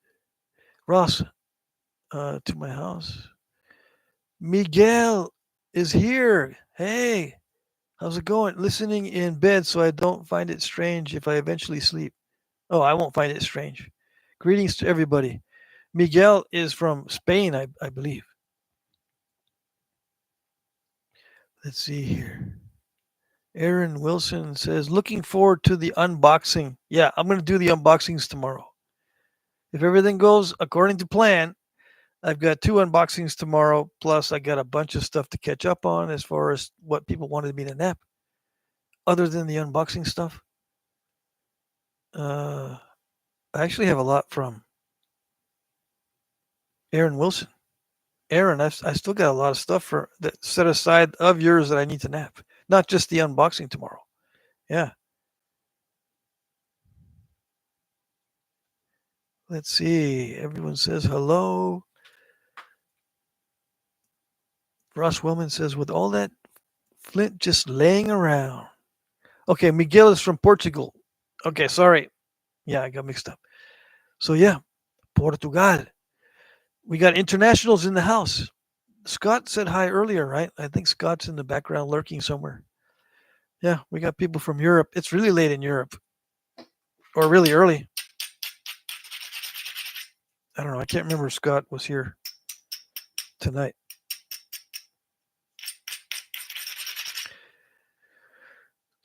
Ross, to my house. Miguel is here. Hey, how's it going? Listening in bed so I don't find it strange if I eventually sleep. Oh, I won't find it strange. Greetings to everybody. Miguel is from Spain, I believe. Let's see here. Aaron Wilson says, looking forward to the unboxing. Yeah, I'm going to do the unboxings tomorrow. If everything goes according to plan, I've got 2 unboxings tomorrow, plus I got a bunch of stuff to catch up on as far as what people wanted me to nap. Other than the unboxing stuff, I actually have a lot from Aaron Wilson. Aaron, I still got a lot of stuff that set aside of yours that I need to nap. Not just the unboxing tomorrow. Yeah. Let's see. Everyone says hello. Ross Wellman says, with all that Flint just laying around. Okay, Miguel is from Portugal. Okay, sorry. Yeah, I got mixed up. So, yeah, Portugal. We got internationals in the house. Scott said hi earlier, right? I think Scott's in the background lurking somewhere. Yeah, we got people from Europe. It's really late in Europe. Or really early. I don't know. I can't remember if Scott was here tonight.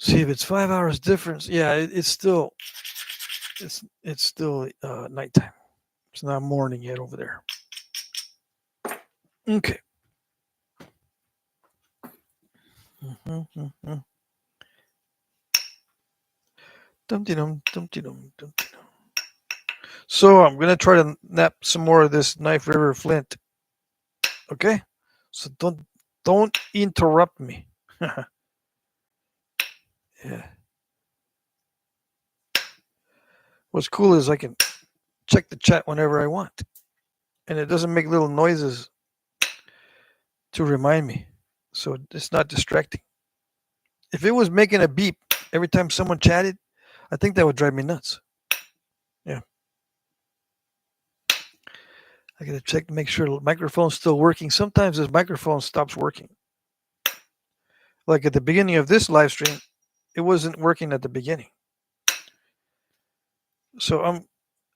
See if it's 5 hours difference. Yeah, it's still nighttime. It's not morning yet over there. Okay. Mm-hmm. So I'm gonna try to nap some more of this Knife River Flint. Okay, so don't interrupt me. Yeah. What's cool is I can check the chat whenever I want, and it doesn't make little noises to remind me. so it's not distracting. If it was making a beep every time someone chatted, I think that would drive me nuts. Yeah. I gotta check to make sure the microphone's still working. Sometimes this microphone stops working. Like at the beginning of this live stream, it wasn't working at the beginning. So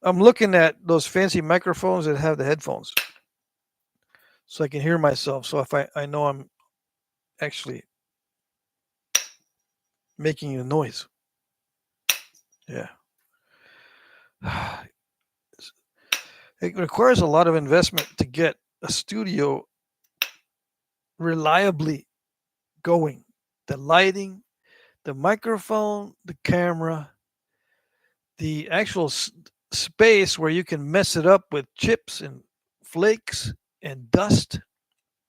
I'm looking at those fancy microphones that have the headphones, so I can hear myself. So if I know I'm actually making a noise. Yeah. It requires a lot of investment to get a studio reliably going. The lighting, the microphone, the camera, the actual space where you can mess it up with chips and flakes and dust.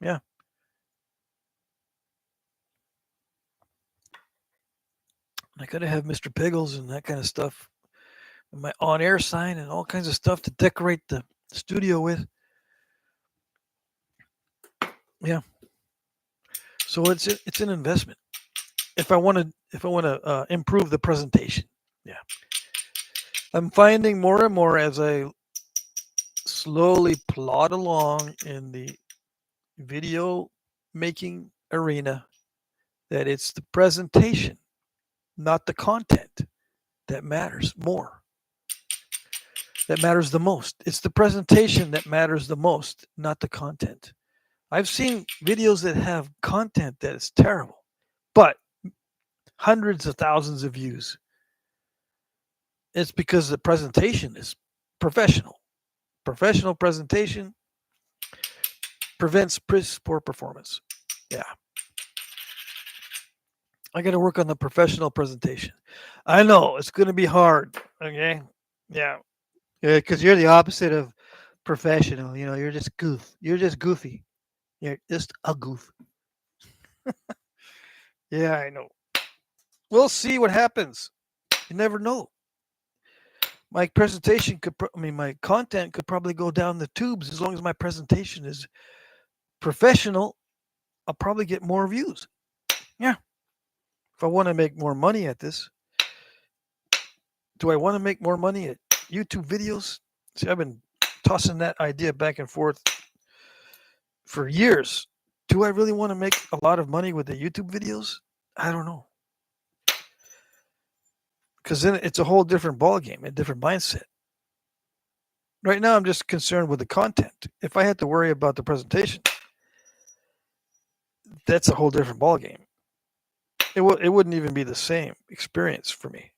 Yeah. I gotta have Mr. Piggles and that kind of stuff. And my on-air sign and all kinds of stuff to decorate the studio with. Yeah. So it's an investment. If I want to improve the presentation. Yeah. I'm finding more and more as I slowly plod along in the video making arena that it's the presentation, not the content, that matters more. That matters the most. It's the presentation that matters the most, not the content. I've seen videos that have content that is terrible, but hundreds of thousands of views. It's because the presentation is professional. Professional presentation prevents poor performance. Yeah. I got to work on the professional presentation. I know it's going to be hard. Okay. Yeah. Yeah. Because you're the opposite of professional. You know, you're just goof. You're just goofy. You're just a goof. Yeah, I know. We'll see what happens. You never know. My presentation could, my content could probably go down the tubes as long as my presentation is professional. I'll probably get more views. Yeah. If I want to make more money at this, do I want to make more money at YouTube videos? See, I've been tossing that idea back and forth for years. Do I really want to make a lot of money with the YouTube videos? I don't know. Because then it's a whole different ballgame, a different mindset. Right now, I'm just concerned with the content. If I had to worry about the presentation, that's a whole different ballgame. It wouldn't even be the same experience for me.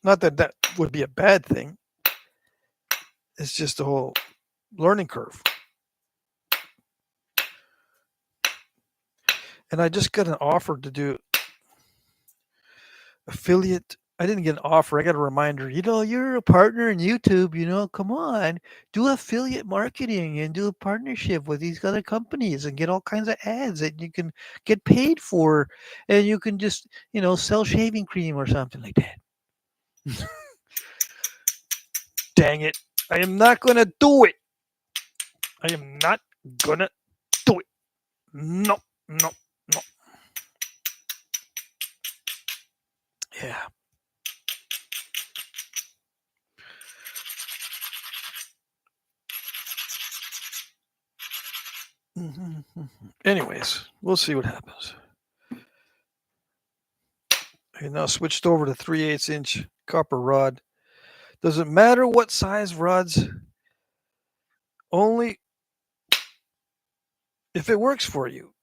Not that that would be a bad thing. It's just a whole learning curve. And I just got an offer to do affiliate. I didn't get an offer. I got a reminder. You know, you're a partner in YouTube. You know, come on, do affiliate marketing and do a partnership with these other companies and get all kinds of ads that you can get paid for, and you can just sell shaving cream or something like that. Dang it! I am not gonna do it. I am not gonna do it. No, no, no. Yeah. Anyways, we'll see what happens. I now switched over to 3/8 inch copper rod. Doesn't matter what size rods, only if it works for you.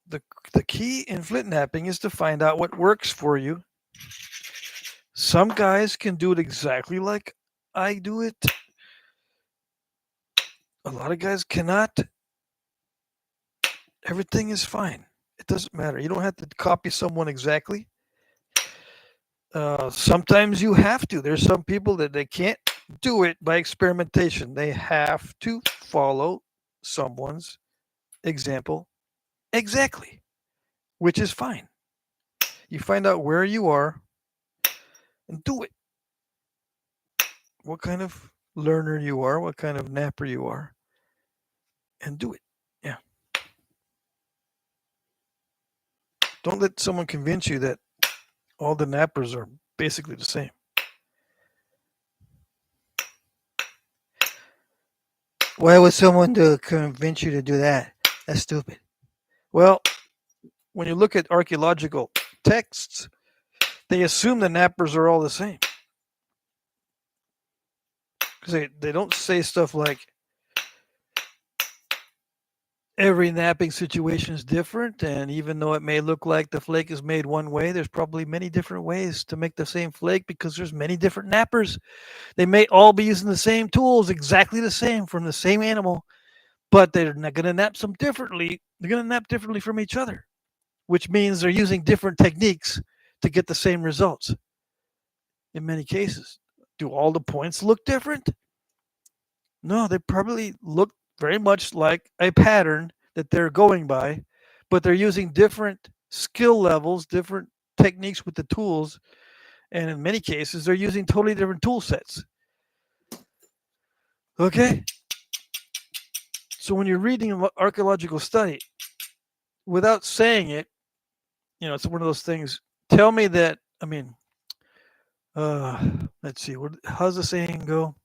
The key in Flintknapping is to find out what works for you. Some guys can do it exactly like I do it. A lot of guys cannot. Everything is fine. It doesn't matter. You don't have to copy someone exactly. Sometimes you have to. There's some people that they can't do it by experimentation. They have to follow someone's example exactly, which is fine. You find out where you are and do it. What kind of learner you are, what kind of napper you are, and do it. Yeah. Don't let someone convince you that all the nappers are basically the same. Why would someone convince you to do that? That's stupid. Well, when you look at archaeological texts, they assume the nappers are all the same. Because they don't say stuff like every napping situation is different, and even though it may look like the flake is made one way, there's probably many different ways to make the same flake because there's many different nappers. They may all be using the same tools, exactly the same from the same animal, but they're not going to nap some differently. They're going to nap differently from each other, which means they're using different techniques to get the same results in many cases. Do all the points look different? No, they probably look very much like a pattern that they're going by, but they're using different skill levels, different techniques with the tools, and in many cases, they're using totally different tool sets. Okay? So when you're reading an archaeological study, without saying it, it's one of those things. Tell me that, uh, let's see, how's the saying go?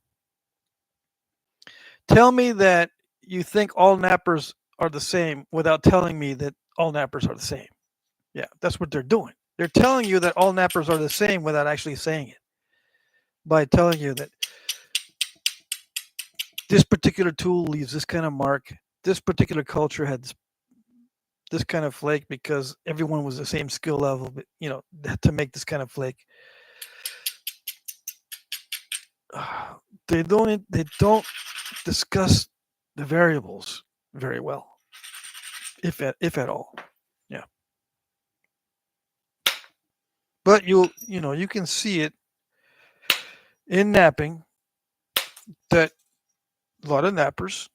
Tell me that you think all nappers are the same without telling me that all nappers are the same. Yeah, that's what they're doing. They're telling you that all nappers are the same without actually saying it. By telling you that this particular tool leaves this kind of mark, this particular culture had this kind of flake because everyone was the same skill level, but to make this kind of flake. They don't discuss the variables very well, if at all. Yeah. But you can see it in napping that a lot of nappers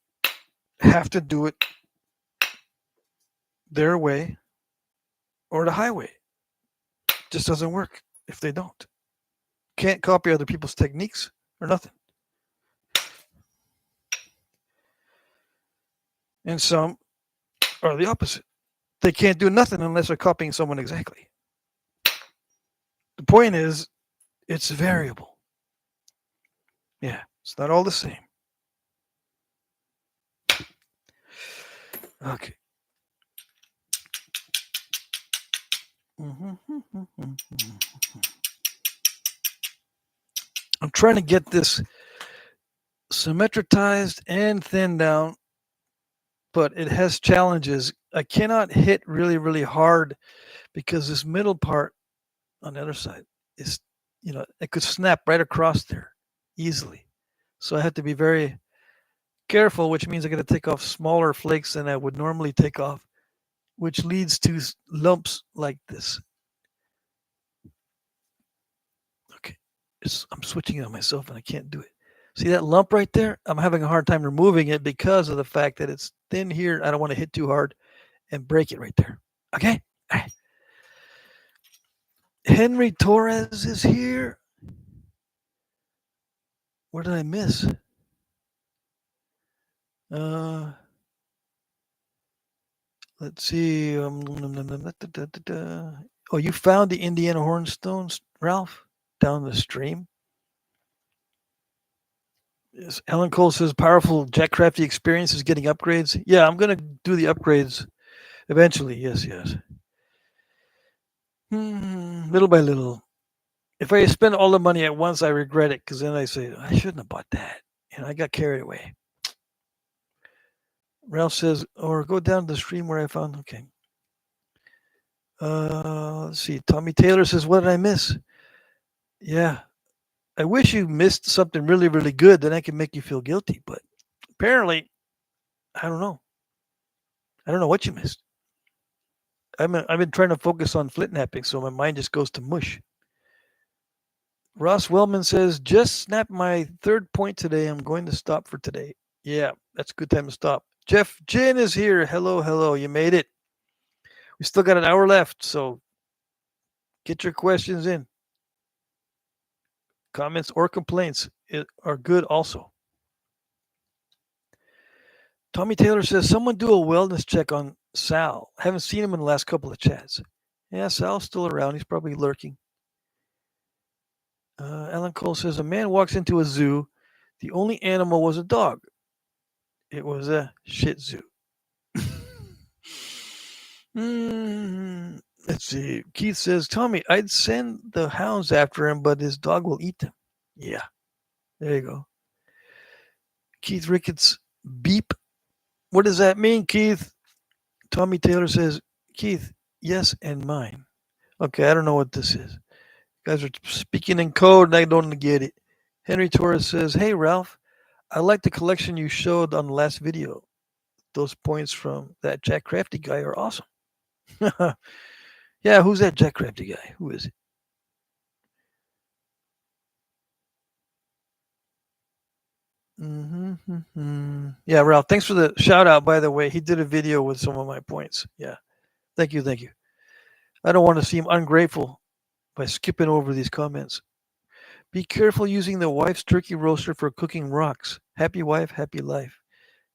have to do it their way or the highway. Just doesn't work if they don't. Can't copy other people's techniques or nothing. And some are the opposite. They can't do nothing unless they're copying someone exactly. The point is, it's variable. Yeah, it's not all the same. Okay. I'm trying to get this symmetrized and thinned down, but it has challenges. I cannot hit really, really hard because this middle part on the other side is, it could snap right across there easily. So I have to be very careful, which means I got to take off smaller flakes than I would normally take off, which leads to lumps like this. Okay, I'm switching it on myself and I can't do it. See that lump right there? I'm having a hard time removing it because of the fact that it's thin here. I don't want to hit too hard and break it right there. Okay? All right. Henry Torres is here. Where did I miss? Let's see. Oh, you found the Indiana Hornstones, Ralph, down the stream? Yes. Ellen Cole says powerful Jack Crafty experience is getting upgrades. Yeah, I'm going to do the upgrades eventually. Yes. Little by little. If I spend all the money at once, I regret it because then I say, I shouldn't have bought that. I got carried away. Ralph says, or go down to the stream where I found. Okay. Let's see. Tommy Taylor says, what did I miss? Yeah. I wish you missed something really, really good. Then I can make you feel guilty. But apparently, I don't know. I don't know what you missed. I've been trying to focus on Flintknapping, so my mind just goes to mush. Ross Wellman says, just snapped my third point today. I'm going to stop for today. Yeah, that's a good time to stop. Jeff Jin is here. Hello. You made it. We still got an hour left, so get your questions in. Comments or complaints are good also. Tommy Taylor says, someone do a wellness check on Sal. I haven't seen him in the last couple of chats. Yeah, Sal's still around. He's probably lurking. Alan Cole says a man walks into a zoo. The only animal was a dog. It was a Shih Tzu. Let's see. Keith says, Tommy, I'd send the hounds after him, but his dog will eat them. Yeah, there you go. Keith Ricketts, beep. What does that mean, Keith? Tommy Taylor says, Keith, yes, and mine. Okay, I don't know what this is. You guys are speaking in code and I don't get it. Henry Torres says, hey, Ralph, I like the collection you showed on the last video. Those points from that Jack Crafty guy are awesome. Yeah, who's that Jack Crafty guy? Who is it? Yeah, Ralph, thanks for the shout out, by the way. He did a video with some of my points. Yeah, thank you, thank you. I don't want to seem ungrateful by skipping over these comments. Be careful using the wife's turkey roaster for cooking rocks. Happy wife, happy life.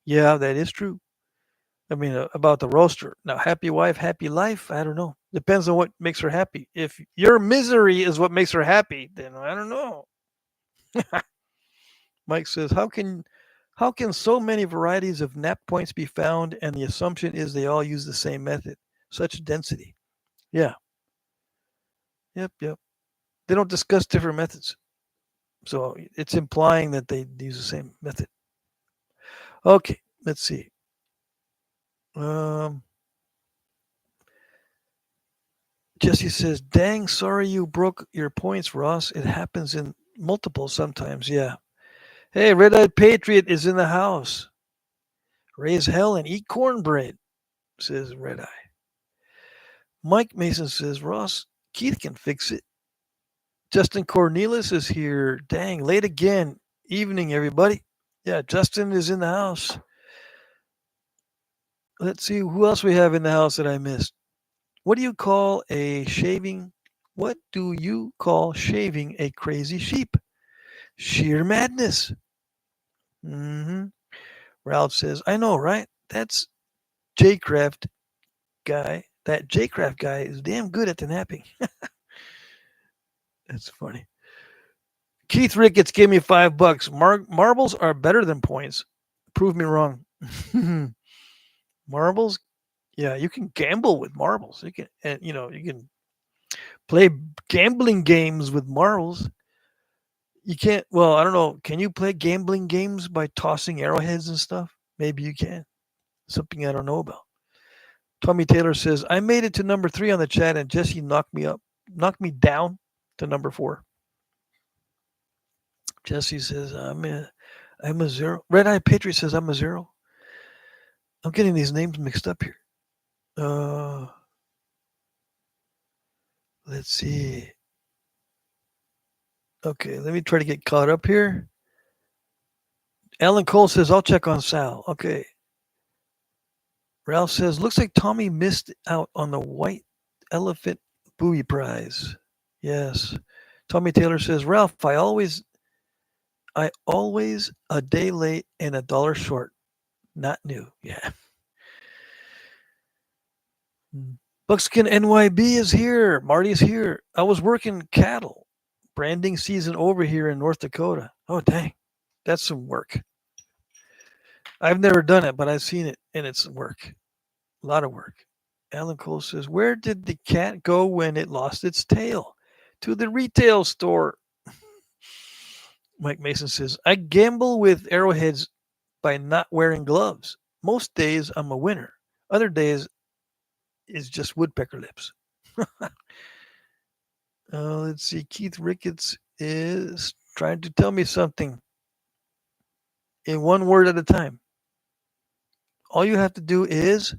Yeah, that is true. I mean, about the roaster. Now, happy wife, happy life. I don't know. Depends on what makes her happy. If your misery is what makes her happy, then I don't know. Mike says, how can so many varieties of nap points be found? And the assumption is they all use the same method. Such density. Yeah. Yep. They don't discuss different methods. So it's implying that they use the same method. Okay, let's see. Um, Jesse says, dang, sorry you broke your points, Ross. It happens in multiples sometimes. Yeah. Hey, Red Eyed Patriot is in the house. Raise hell and eat cornbread, says Red Eye. Mike Mason says, Ross, Keith can fix it. Justin Cornelis is here. Dang, late again. Evening, everybody. Yeah, Justin is in the house. Let's see who else we have in the house that I missed. What do you call a shaving? What do you call shaving a crazy sheep? Sheer madness. hmm Ralph says, I know, right? That's Jcraft guy. That Jcraft guy is damn good at the napping. That's funny. Keith Ricketts gave me $5. Marbles are better than points. Prove me wrong. Marbles, yeah, you can gamble with marbles. You can, and you can play gambling games with marbles. You can't. Well, I don't know. Can you play gambling games by tossing arrowheads and stuff? Maybe you can. Something I don't know about. Tommy Taylor says I made it to number 3 on the chat, and Jesse knocked me down to number 4. Jesse says I'm a 0. Red Eye Patriot says I'm a 0. I'm getting these names mixed up here. Uh, let's see. Okay, let me try to get caught up here. Alan Cole says I'll check on Sal. Okay. Ralph says looks like Tommy missed out on the white elephant Bowie prize. Yes. Tommy Taylor says Ralph, I always a day late and $1 short. Not new. Yeah. Buckskin NYB is here. Marty's here. I was working cattle. Branding season over here in North Dakota. Oh, dang. That's some work. I've never done it, but I've seen it, and it's work. A lot of work. Alan Cole says, where did the cat go when it lost its tail? To the retail store. Mike Mason says, I gamble with arrowheads by not wearing gloves. Most days I'm a winner. Other days is just woodpecker lips. Let's see. Keith Ricketts is trying to tell me something in one word at a time. All you have to do is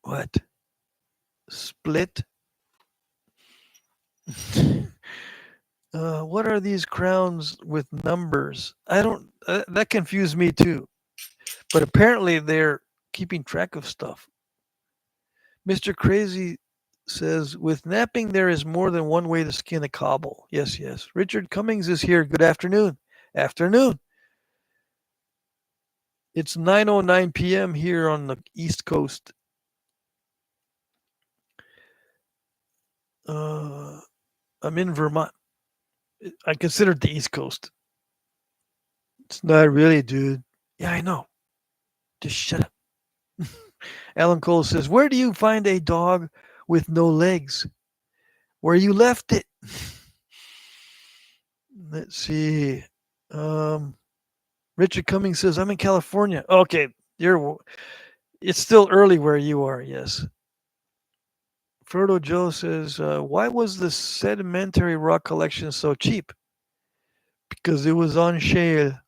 what? Split. What are these crowns with numbers? I don't. That confused me too. But apparently they're keeping track of stuff. Mr. Crazy says, with napping, there is more than one way to skin a cobble. Yes, yes. Richard Cummings is here. Good afternoon. Afternoon. It's 9:09 p.m. here on the East Coast. I'm in Vermont. I consider it the East Coast. It's not really, dude. Yeah, I know. Just shut up. Alan Cole says, "Where do you find a dog with no legs? Where you left it?" Let's see. Um, Richard Cummings says, "I'm in California." Okay, it's still early where you are. Yes. Frodo Joe says, "Why was the sedimentary rock collection so cheap?" Because it was on shale.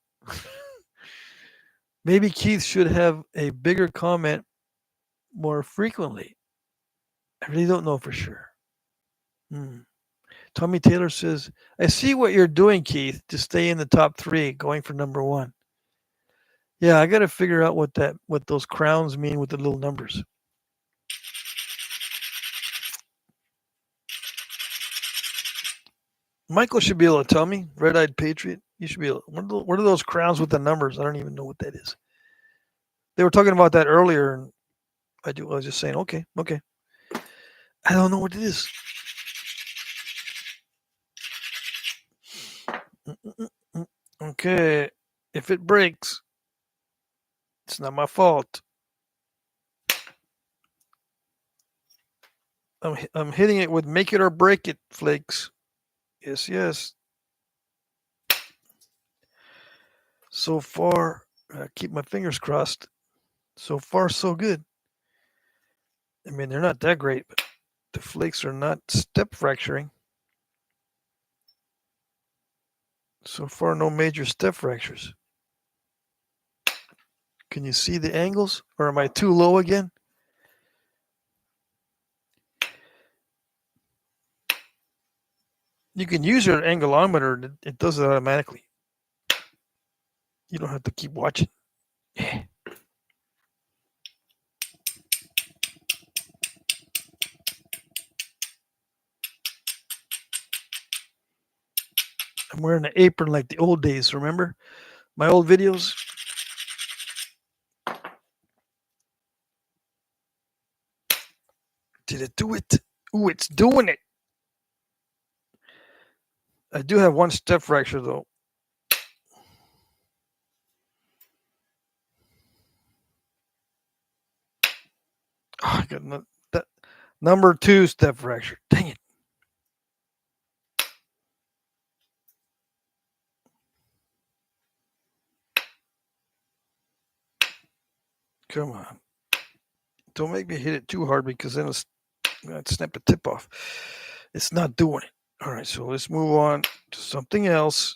Maybe Keith should have a bigger comment more frequently. I really don't know for sure. Hmm. Tommy Taylor says, "I see what you're doing, Keith, to stay in the top 3, going for number 1." Yeah, I got to figure out what those crowns mean with the little numbers. Michael should be able to tell me. Red-eyed Patriot. You should be able. What are those crowns with the numbers? I don't even know what that is. They were talking about that earlier, and I was just saying, okay. I don't know what it is. Okay, if it breaks, it's not my fault. I'm hitting it with make it or break it, flakes. Yes. So far, keep my fingers crossed. So far, so good. I mean, they're not that great, but the flakes are not step fracturing. So far, no major step fractures. Can you see the angles? Or am I too low again? You can use your angulometer. It does it automatically. You don't have to keep watching. Yeah. I'm wearing an apron like the old days, remember? My old videos. Did it do it? Ooh, it's doing it. I do have one step fracture, though. Oh, I got that number 2 step fracture. Dang it. Come on. Don't make me hit it too hard because then it's going to snap the tip off. It's not doing it. All right, so let's move on to something else.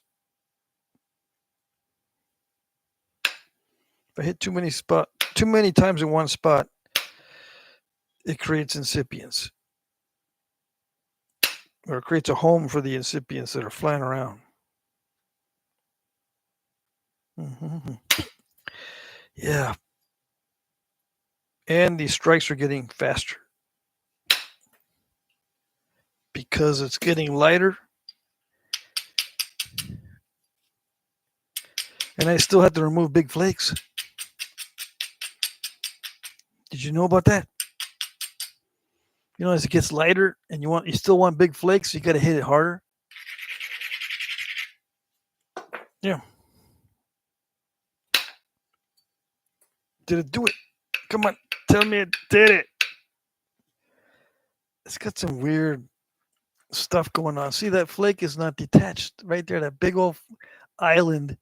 If I hit too many times in one spot, it creates incipients. Or it creates a home for the incipients that are flying around. Mm-hmm. Yeah. And these strikes are getting faster because it's getting lighter. And I still have to remove big flakes. Did you know about that? You know, as it gets lighter and you still want big flakes, you got to hit it harder. Yeah. Did it do it? Come on, tell me it did it. It's got some weird stuff going on. See, that flake is not detached right there. That big old island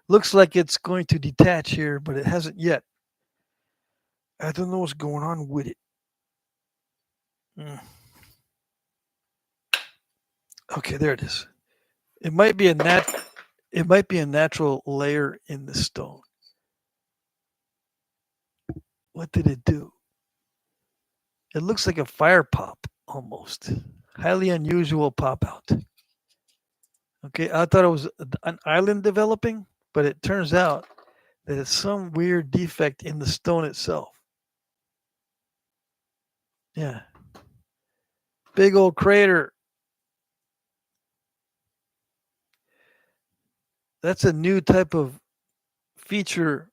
looks like it's going to detach here, but it hasn't yet. I don't know what's going on with it. Okay, there it is. It might be a natural layer in the stone. What did it do? It looks like a fire pop almost. Highly unusual pop out. Okay, I thought it was an island developing, but it turns out that it's some weird defect in the stone itself. Yeah. Big old crater. That's a new type of feature.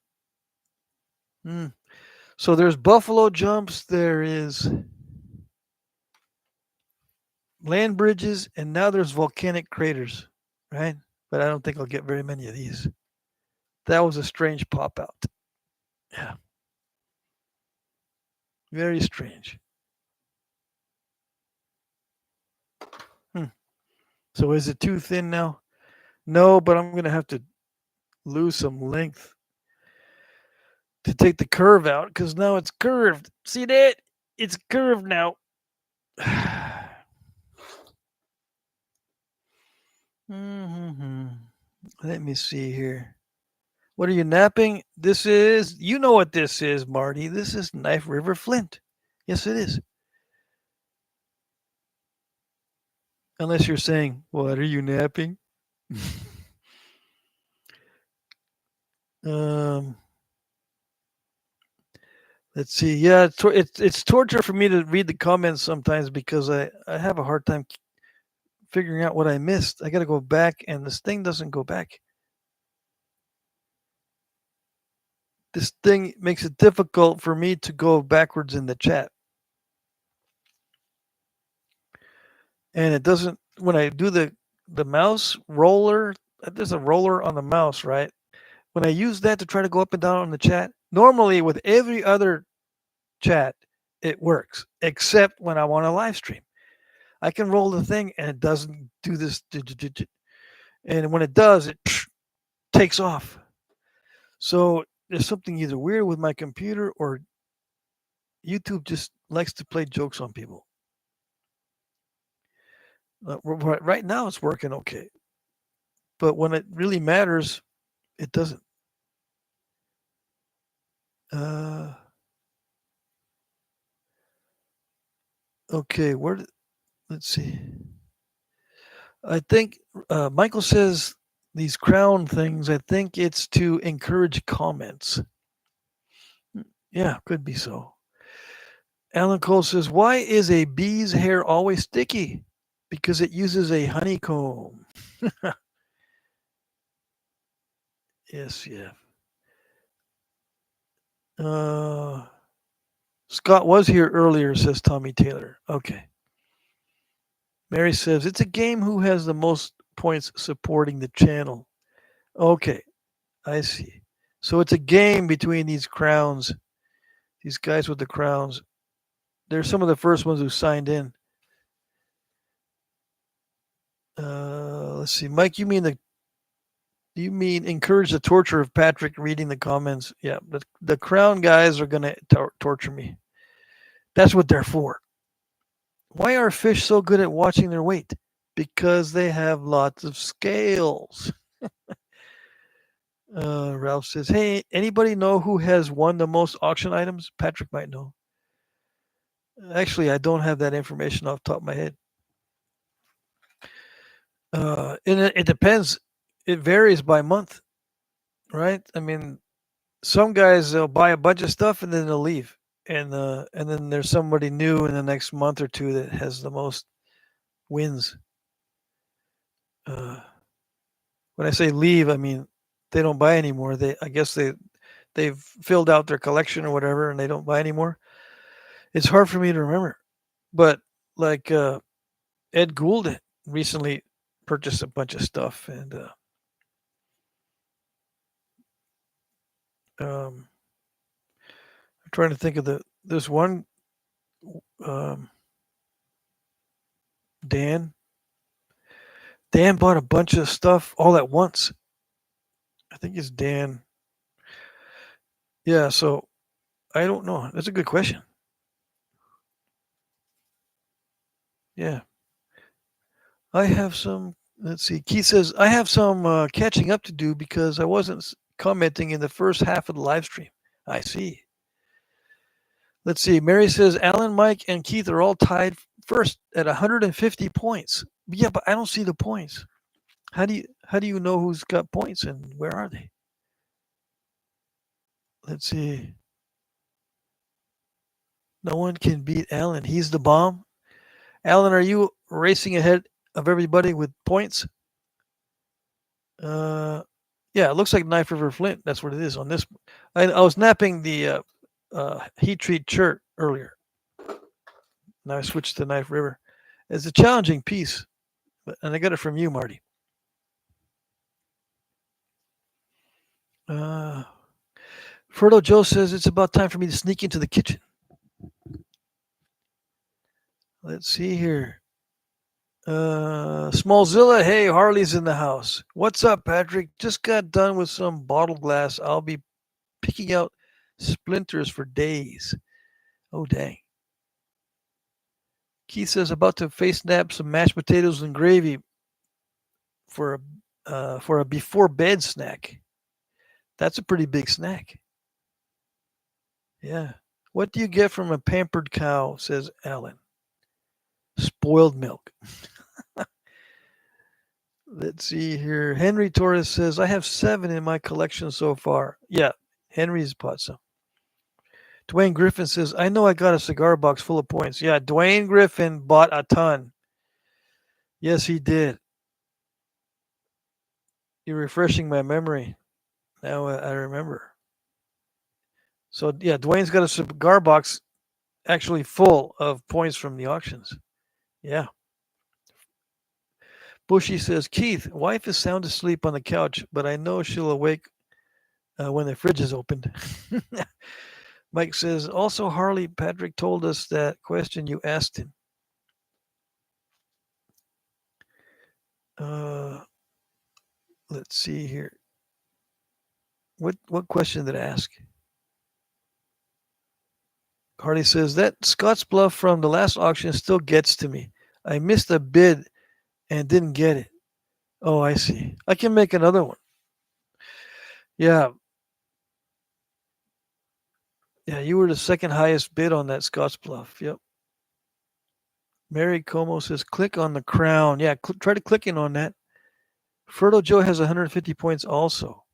So there's buffalo jumps. There is land bridges, and now there's volcanic craters, right? But I don't think I'll get very many of these. That was a strange pop out. Yeah, very strange. Hmm. So is it too thin now? No, but I'm going to have to lose some length to take the curve out because now it's curved. See that? It's curved now. Mm-hmm. Let me see here. What are you napping? This is, you know what this is, Marty. This is Knife River Flint. Yes, it is. Unless you're saying, what are you napping? um, let's see. Yeah, it's torture for me to read the comments sometimes because I have a hard time figuring out what I missed. I got to go back, and this thing doesn't go back. This thing makes it difficult for me to go backwards in the chat. And it doesn't, when I do the mouse roller, there's a roller on the mouse, right? When I use that to try to go up and down on the chat, normally with every other chat, it works, except when I want to live stream. I can roll the thing and it doesn't do this. And when it does, it takes off. So there's something either weird with my computer or YouTube just likes to play jokes on people. Right now, it's working okay. But when it really matters, it doesn't. Okay, let's see. I think Michael says these crown things, I think it's to encourage comments. Yeah, could be so. Alan Cole says, why is a bee's hair always sticky? Because it uses a honeycomb. Yes, yeah. Scott was here earlier, says Tommy Taylor. Okay. Mary says, it's a game who has the most points supporting the channel. Okay, I see. So it's a game between these crowns, these guys with the crowns. They're some of the first ones who signed in. Let's see, Mike. You mean encourage the torture of Patrick reading the comments? Yeah, the crown guys are gonna torture me. That's what they're for. Why are fish so good at watching their weight? Because they have lots of scales. Ralph says, hey, anybody know who has won the most auction items? Patrick might know. Actually, I don't have that information off the top of my head. And it depends. It varies by month, right? I mean, some guys they'll buy a bunch of stuff and then they'll leave, and then there's somebody new in the next month or two that has the most wins. When I say leave, I mean they don't buy anymore. I guess they've filled out their collection or whatever, and they don't buy anymore. It's hard for me to remember, but like Ed Gould recently purchased a bunch of stuff, and I'm trying to think of there's one um, Dan. Dan bought a bunch of stuff all at once. I think it's Dan. Yeah, so I don't know. That's a good question. Yeah. I have some, let's see. Keith says, I have some catching up to do because I wasn't commenting in the first half of the live stream. I see. Let's see. Mary says, Alan, Mike, and Keith are all tied first at 150 points. Yeah, but I don't see the points. How do you know who's got points and where are they? Let's see. No one can beat Alan. He's the bomb. Alan, are you racing ahead of everybody with points? Yeah, it looks like Knife River Flint. That's what it is on this. I was napping the heat treat shirt earlier. Now I switched to Knife River. It's a challenging piece, and I got it from you, Marty. Uh, Ferdo Joe says it's about time for me to sneak into the kitchen. Let's see here. Smallzilla, hey, Harley's in the house. What's up, Patrick? Just got done with some bottle glass. I'll be picking out splinters for days. Oh, dang. Keith says about to face snap some mashed potatoes and gravy for a before bed snack. That's a pretty big snack. Yeah. What do you get from a pampered cow? Says Alan. Spoiled milk. Let's see here. Henry Torres says, I have 7 in my collection so far. Yeah, Henry's bought some. Dwayne Griffin says, I know I got a cigar box full of points. Yeah, Dwayne Griffin bought a ton. Yes, he did. You're refreshing my memory. Now I remember. So, yeah, Dwayne's got a cigar box actually full of points from the auctions. Yeah. Bushy says, Keith, wife is sound asleep on the couch, but I know she'll awake when the fridge is opened. Mike says, also, Harley, Patrick told us that question you asked him. Let's see here. What question did I ask? Harley says, that Scott's Bluff from the last auction still gets to me. I missed a bid and didn't get it. Oh, I see. I can make another one. Yeah. Yeah, you were the second highest bid on that Scott's Bluff. Yep. Mary Como says, click on the crown. Yeah, try to click in on that. Fertile Joe has 150 points also.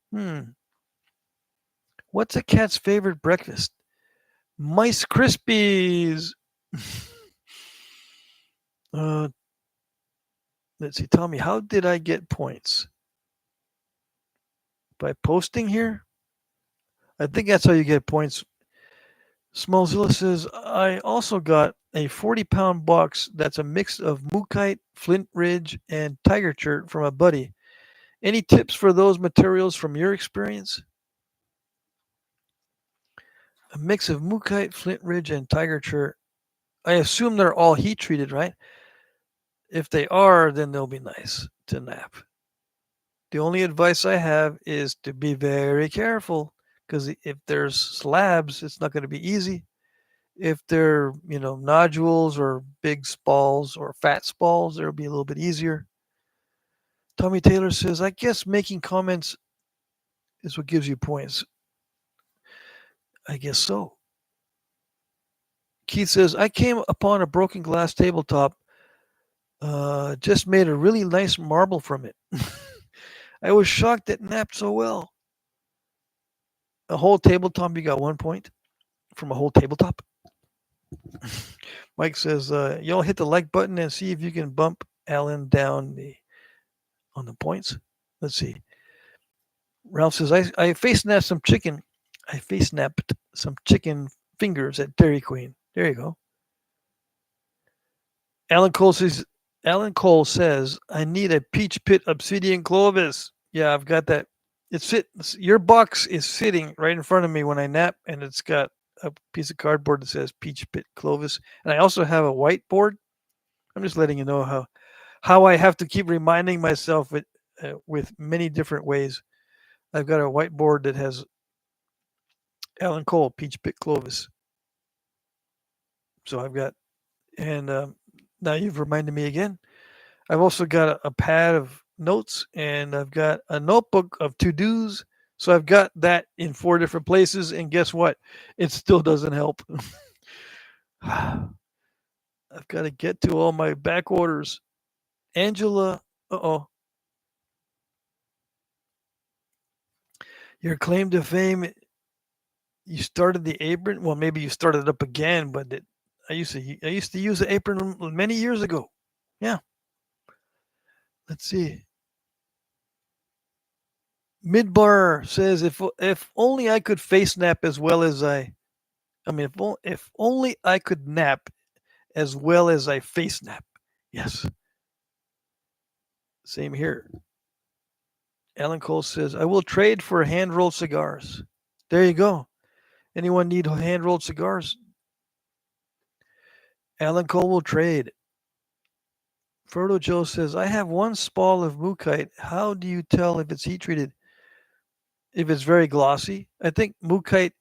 What's a cat's favorite breakfast? Mice Krispies. Let's see, Tommy, how did I get points? By posting here? I think that's how you get points. Smallzilla says, I also got a 40-pound box that's a mix of Mookite, Flint Ridge, and Tiger Chert from a buddy. Any tips for those materials from your experience? A mix of Mookite, Flint Ridge, and Tiger Chert. I assume they're all heat treated, right? If they are, then they'll be nice to nap. The only advice I have is to be very careful, because if there's slabs, it's not going to be easy. If they're, nodules or big spalls or fat spalls, it'll be a little bit easier. Tommy Taylor says, I guess making comments is what gives you points. I guess so. Keith says, I came upon a broken glass tabletop. Just made a really nice marble from it. I was shocked it napped so well. A whole tabletop, you got 1 point from a whole tabletop. Mike says, y'all hit the like button and see if you can bump Alan down on the points. Let's see. Ralph says, I face snapped some chicken. I face snapped some chicken fingers at Dairy Queen. There you go. Alan Cole says, I need a Peach Pit Obsidian Clovis. Yeah, I've got that. Your box is sitting right in front of me when I nap, and it's got a piece of cardboard that says Peach Pit Clovis. And I also have a whiteboard. I'm just letting you know how I have to keep reminding myself with many different ways. I've got a whiteboard that has Alan Cole, Peach Pit Clovis. So I've got, and now you've reminded me again. I've also got a pad of notes, and I've got a notebook of to-dos. So I've got that in 4 different places, and guess what? It still doesn't help. I've got to get to all my back orders. Angela, your claim to fame, you started the apron. Well, maybe you started it up again, but I used to use the apron many years ago. Yeah. Let's see. Midbar says, if only I could face nap as well as if only I could nap as well as I face nap. Yes. Same here. Alan Cole says, I will trade for hand rolled cigars. There you go. Anyone need hand rolled cigars? Alan Cole will trade. Frodo Joe says, I have one spall of Mookite. How do you tell if it's heat treated? If it's very glossy? I think Mookite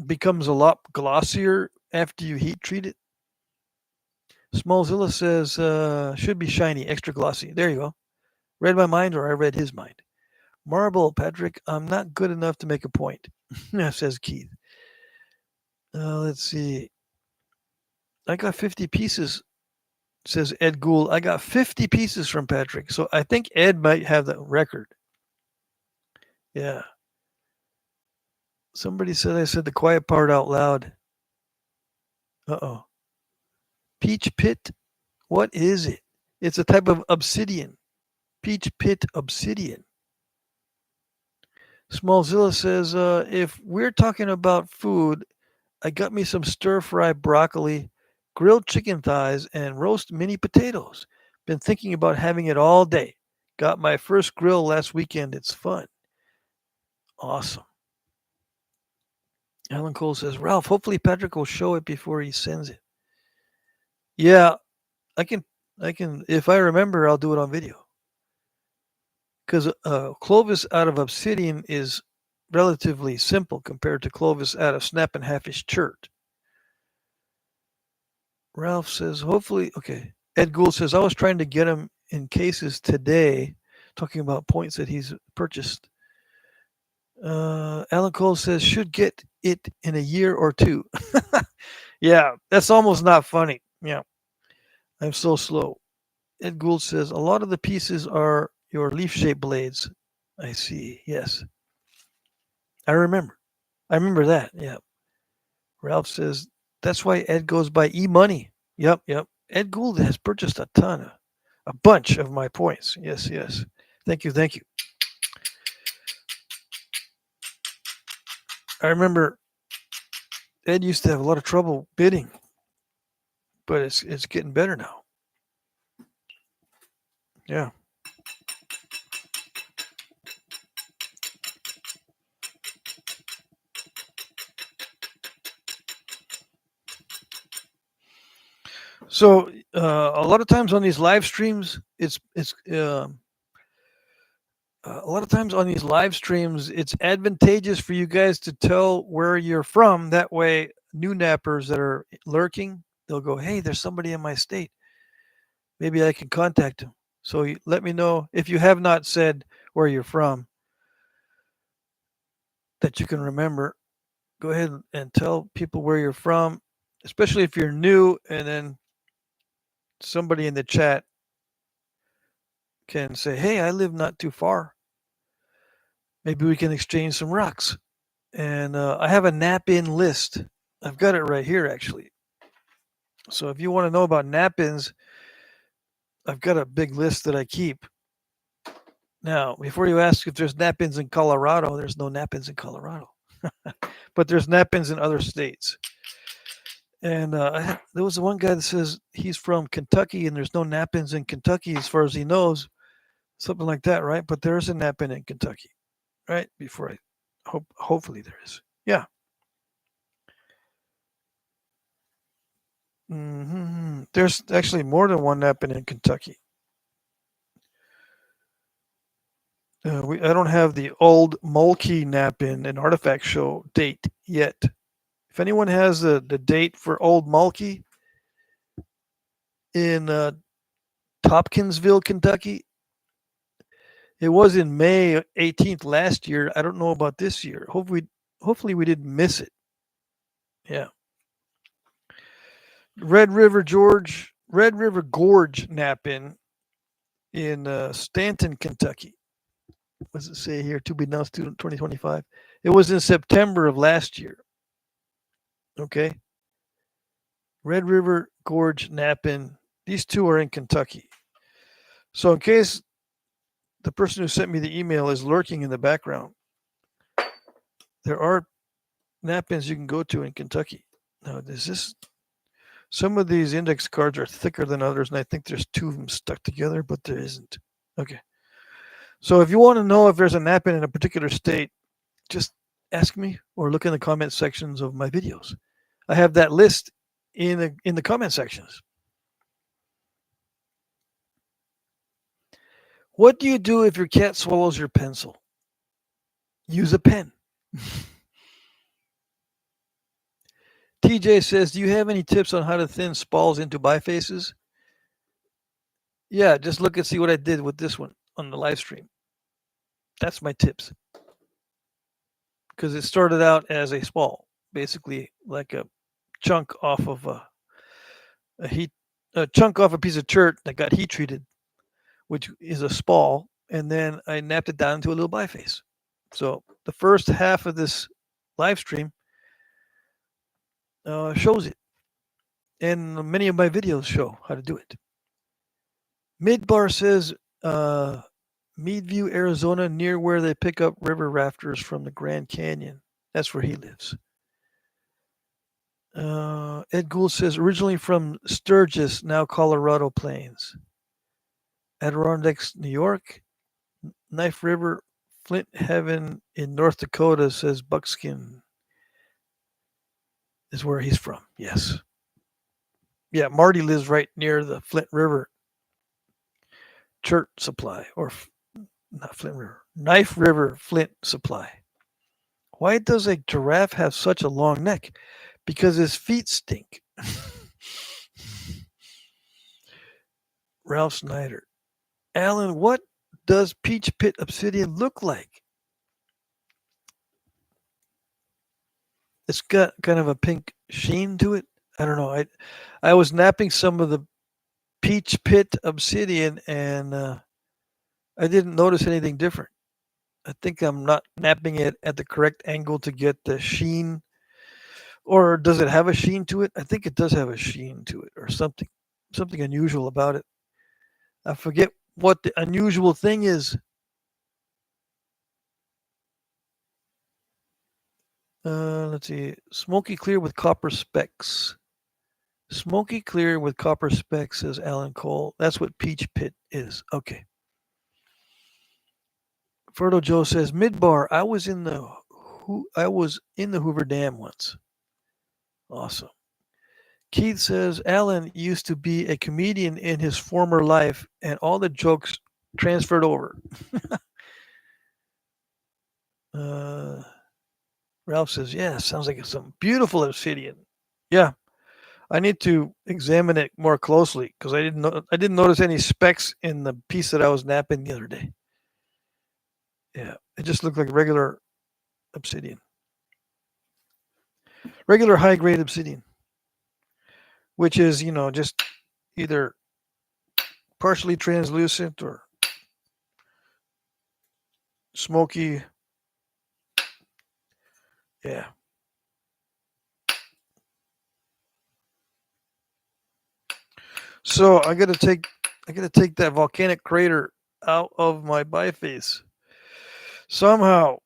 becomes a lot glossier after you heat treat it. Smallzilla says, should be shiny, extra glossy. There you go. Read my mind or I read his mind. Marble, Patrick, I'm not good enough to make a point, says Keith. Let's see. I got 50 pieces, says Ed Gould. I got 50 pieces from Patrick. So I think Ed might have the record. Yeah. Somebody said I said the quiet part out loud. Uh-oh. Peach pit? What is it? It's a type of obsidian. Peach pit obsidian. Smallzilla says, if we're talking about food, I got me some stir-fry broccoli, grilled chicken thighs, and roast mini potatoes. Been thinking about having it all day. Got my first grill last weekend. It's fun. Awesome. Alan Cole says, Ralph, hopefully Patrick will show it before he sends it. Yeah, I can, if I remember, I'll do it on video. Because Clovis out of obsidian is relatively simple compared to Clovis out of snap and half-ish chert. Ralph says, hopefully, okay. Ed Gould says, I was trying to get him in cases today, talking about points that he's purchased. Alan Cole says, should get it in a year or two. Yeah, that's almost not funny. Yeah, I'm so slow. Ed Gould says, a lot of the pieces are your leaf-shaped blades. I see, yes. I remember that, yeah. Ralph says, that's why Ed goes by e-money. Yep. Ed Gould has purchased a bunch of my points. Yes. Thank you. I remember Ed used to have a lot of trouble bidding, but it's getting better now. Yeah. So a lot of times on these live streams, a lot of times on these live streams, it's advantageous for you guys to tell where you're from. That way, new nappers that are lurking, they'll go, hey, there's somebody in my state. Maybe I can contact him. So let me know if you have not said where you're from that you can remember. Go ahead and tell people where you're from, especially if you're new, and then somebody in the chat can say, hey, I live not too far. Maybe we can exchange some rocks. And I have a nap-in list. I've got it right here, actually. So if you want to know about nap-ins, I've got a big list that I keep. Now, before you ask if there's nap-ins in Colorado, there's no nap-ins in Colorado. But there's nap-ins in other states. And there was one guy that says he's from Kentucky and there's no nap-ins in Kentucky as far as he knows. Something like that, right? But there is a nap-in in Kentucky, right? Before hopefully there is. Yeah. There's actually more than one nap-in in Kentucky. I don't have the old Mulkey nap-in and artifact show date yet. If anyone has the date for old Mulkey in Tompkinsville, Kentucky, it was in May 18th last year. I don't know about this year. Hopefully we didn't miss it. Yeah. Red River Gorge nap-in in Stanton, Kentucky. What does it say here? To be announced 2025. It was in September of last year. Okay. Red River Gorge nap-in. These two are in Kentucky. So in case the person who sent me the email is lurking in the background, there are nap-ins you can go to in Kentucky. Now, Some of these index cards are thicker than others, and I think there's two of them stuck together, but there isn't. Okay. So if you want to know if there's a napping in a particular state, just ask me or look in the comment sections of my videos. I have that list in the comment sections. What do you do if your cat swallows your pencil? Use a pen. TJ says, do you have any tips on how to thin spalls into bifaces? Yeah, just look and see what I did with this one on the live stream. That's my tips. Because it started out as a spall, basically like a chunk off of a chunk off a piece of chert that got heat treated, which is a spall, and then I napped it down into a little biface. So the first half of this live stream shows it, and many of my videos show how to do it. Midbar says Meadview, Arizona, near where they pick up river rafters from the Grand Canyon. That's where he lives. Ed Gould says originally from Sturgis, now Colorado Plains. Adirondacks, New York. Knife River, Flint Heaven in North Dakota, says Buckskin is where he's from. Yes. Yeah, Marty lives right near the Flint River chert supply, or not Flint River, Knife River Flint supply. Why does a giraffe have such a long neck? Because his feet stink. Ralph Snyder. Alan, what does Peach Pit Obsidian look like? It's got kind of a pink sheen to it. I don't know. I was napping some of the Peach Pit Obsidian, and I didn't notice anything different. I think I'm not napping it at the correct angle to get the sheen. Or does it have a sheen to it? I think it does have a sheen to it, or something unusual about it. I forget what the unusual thing is. Let's see. Smoky clear with copper specks. Smoky clear with copper specks, says Alan Cole. That's what Peach Pit is. Okay. Ferdo Joe says Midbar. I was in the Hoover Dam once. Awesome. Keith says Alan used to be a comedian in his former life, and all the jokes transferred over. Ralph says, yeah, sounds like it's some beautiful obsidian. Yeah, I need to examine it more closely because I didn't notice any specks in the piece that I was napping the other day. Yeah, it just looked like regular obsidian, regular high grade obsidian, which is just either partially translucent or smoky. Yeah. So I gotta take that volcanic crater out of my biface somehow.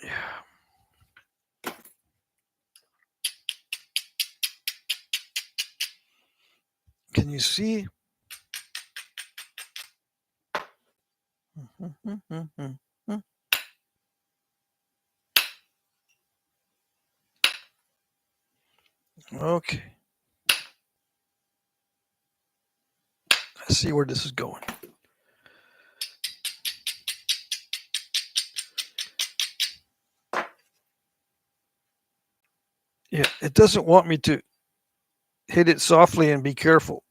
Yeah. Can you see? Okay. Let's see where this is going. Yeah, it doesn't want me to hit it softly and be careful.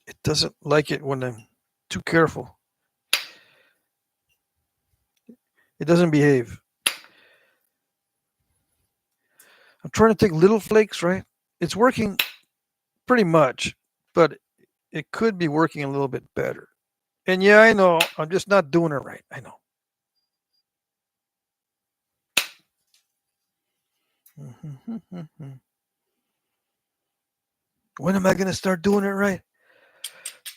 It doesn't like it when I'm too careful. It doesn't behave. I'm trying to take little flakes, right? It's working pretty much, but it could be working a little bit better. And yeah, I know, I'm just not doing it right. I know. When am I going to start doing it right?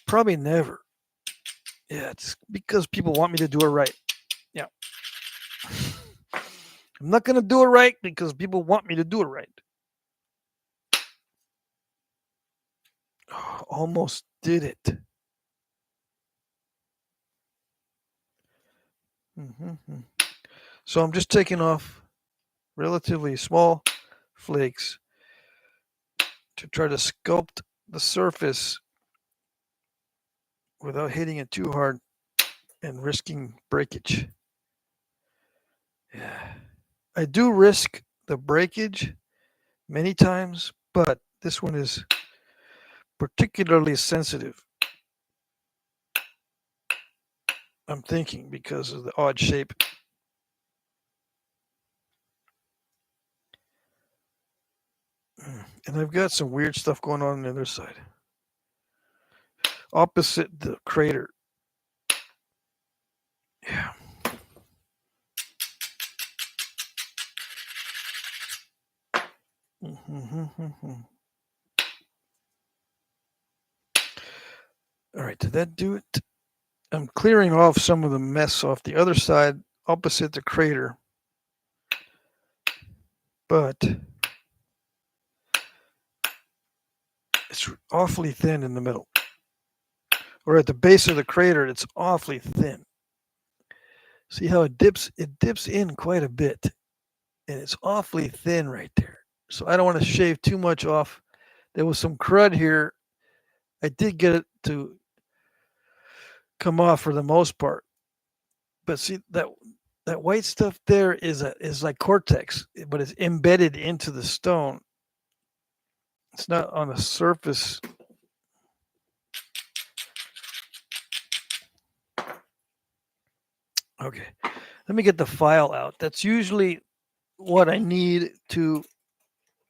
Probably never. Yeah, it's because people want me to do it right. Yeah. I'm not going to do it right because people want me to do it right. Oh, almost did it. So I'm just taking off relatively small flakes to try to sculpt the surface without hitting it too hard and risking breakage. Yeah. I do risk the breakage many times, but this one is particularly sensitive. I'm thinking because of the odd shape. And I've got some weird stuff going on the other side. Opposite the crater. Yeah. All right, did that do it? I'm clearing off some of the mess off the other side opposite the crater. But it's awfully thin in the middle. Or at the base of the crater, it's awfully thin. See how it dips? It dips in quite a bit. And it's awfully thin right there. So I don't want to shave too much off. There was some crud here. I did get it to come off for the most part. But see that white stuff there is like cortex, but it's embedded into the stone. It's not on the surface. Okay, let me get the file out. That's usually what I need to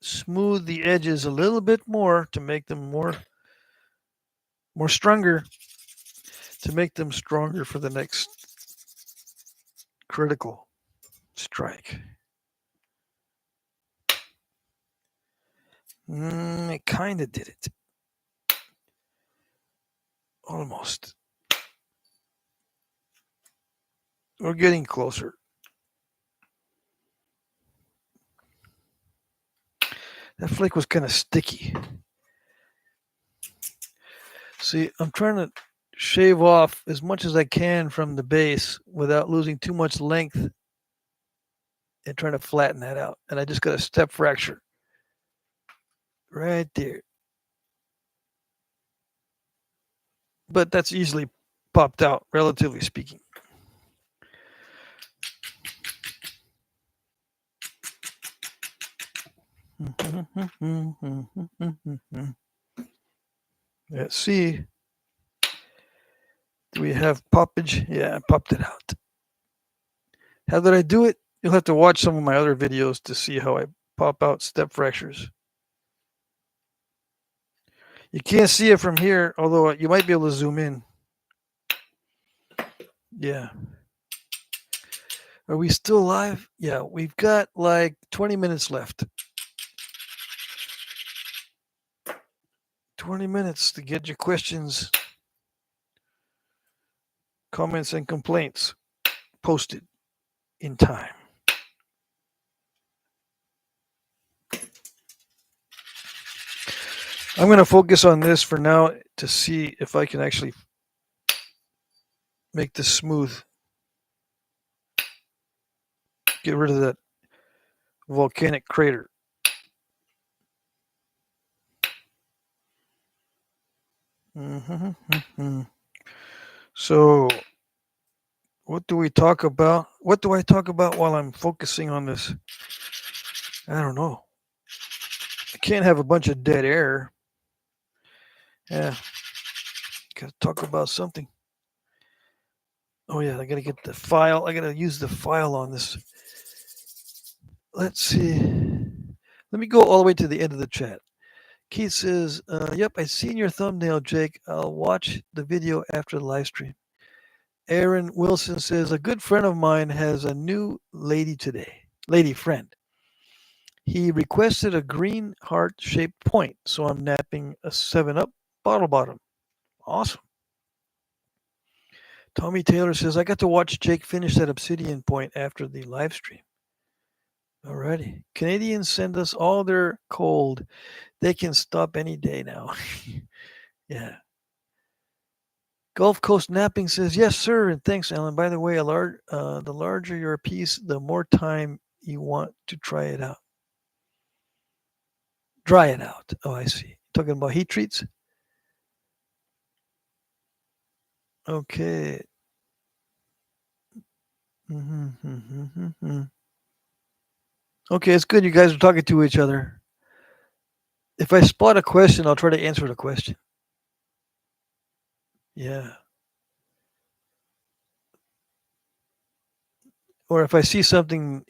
smooth the edges a little bit more to make them more stronger, to make them stronger for the next critical strike. It kind of did it. Almost. We're getting closer. That flake was kind of sticky. See, I'm trying to shave off as much as I can from the base without losing too much length and trying to flatten that out. And I just got a step fracture right there. But that's easily popped out, relatively speaking. Let's see. Do we have poppage? Yeah, I popped it out. How did I do it? You'll have to watch some of my other videos to see how I pop out step fractures. You can't see it from here, although you might be able to zoom in. Yeah. Are we still live? Yeah, we've got like 20 minutes left. 20 minutes to get your questions, comments, and complaints posted in time. I'm going to focus on this for now to see if I can actually make this smooth. Get rid of that volcanic crater. So, what do we talk about? What do I talk about while I'm focusing on this? I don't know. I can't have a bunch of dead air. Yeah. Got to talk about something. Oh, yeah. I got to get the file. I got to use the file on this. Let's see. Let me go all the way to the end of the chat. Keith says, yep, I seen your thumbnail, Jake. I'll watch the video after the live stream. Aaron Wilson says, a good friend of mine has a new lady friend. He requested a green heart-shaped point, so I'm napping a 7-Up bottle bottom. Awesome. Tommy Taylor says, I got to watch Jake finish that obsidian point after the live stream. Alrighty. Canadians send us all their cold. They can stop any day now. Yeah. Gulf Coast Napping says, yes, sir. And thanks, Alan. By the way, the larger your piece, the more time you want to try it out. Dry it out. Oh, I see. Talking about heat treats? Okay. Okay, it's good you guys are talking to each other. If I spot a question, I'll try to answer the question. Yeah. Or if I see something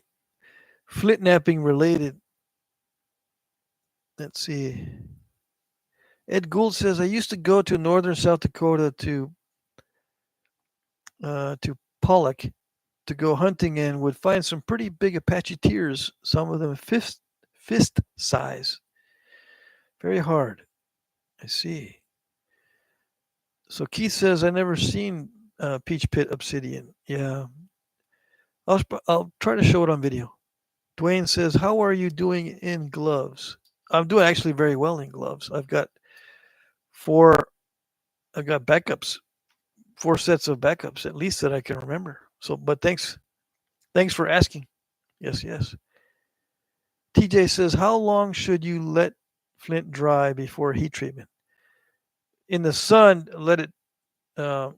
Flintknapping related, let's see. Ed Gould says, I used to go to northern South Dakota to Pollock to go hunting and would find some pretty big Apache tears, some of them fist size. Very hard. I see. So Keith says, I never seen Peach Pit obsidian. Yeah. I'll try to show it on video. Dwayne says, how are you doing in gloves? I'm doing actually very well in gloves. I've got backups, 4 sets of backups at least that I can remember. So, but thanks for asking. Yes. TJ says, how long should you let flint dry before heat treatment? In the sun, let it. Uh,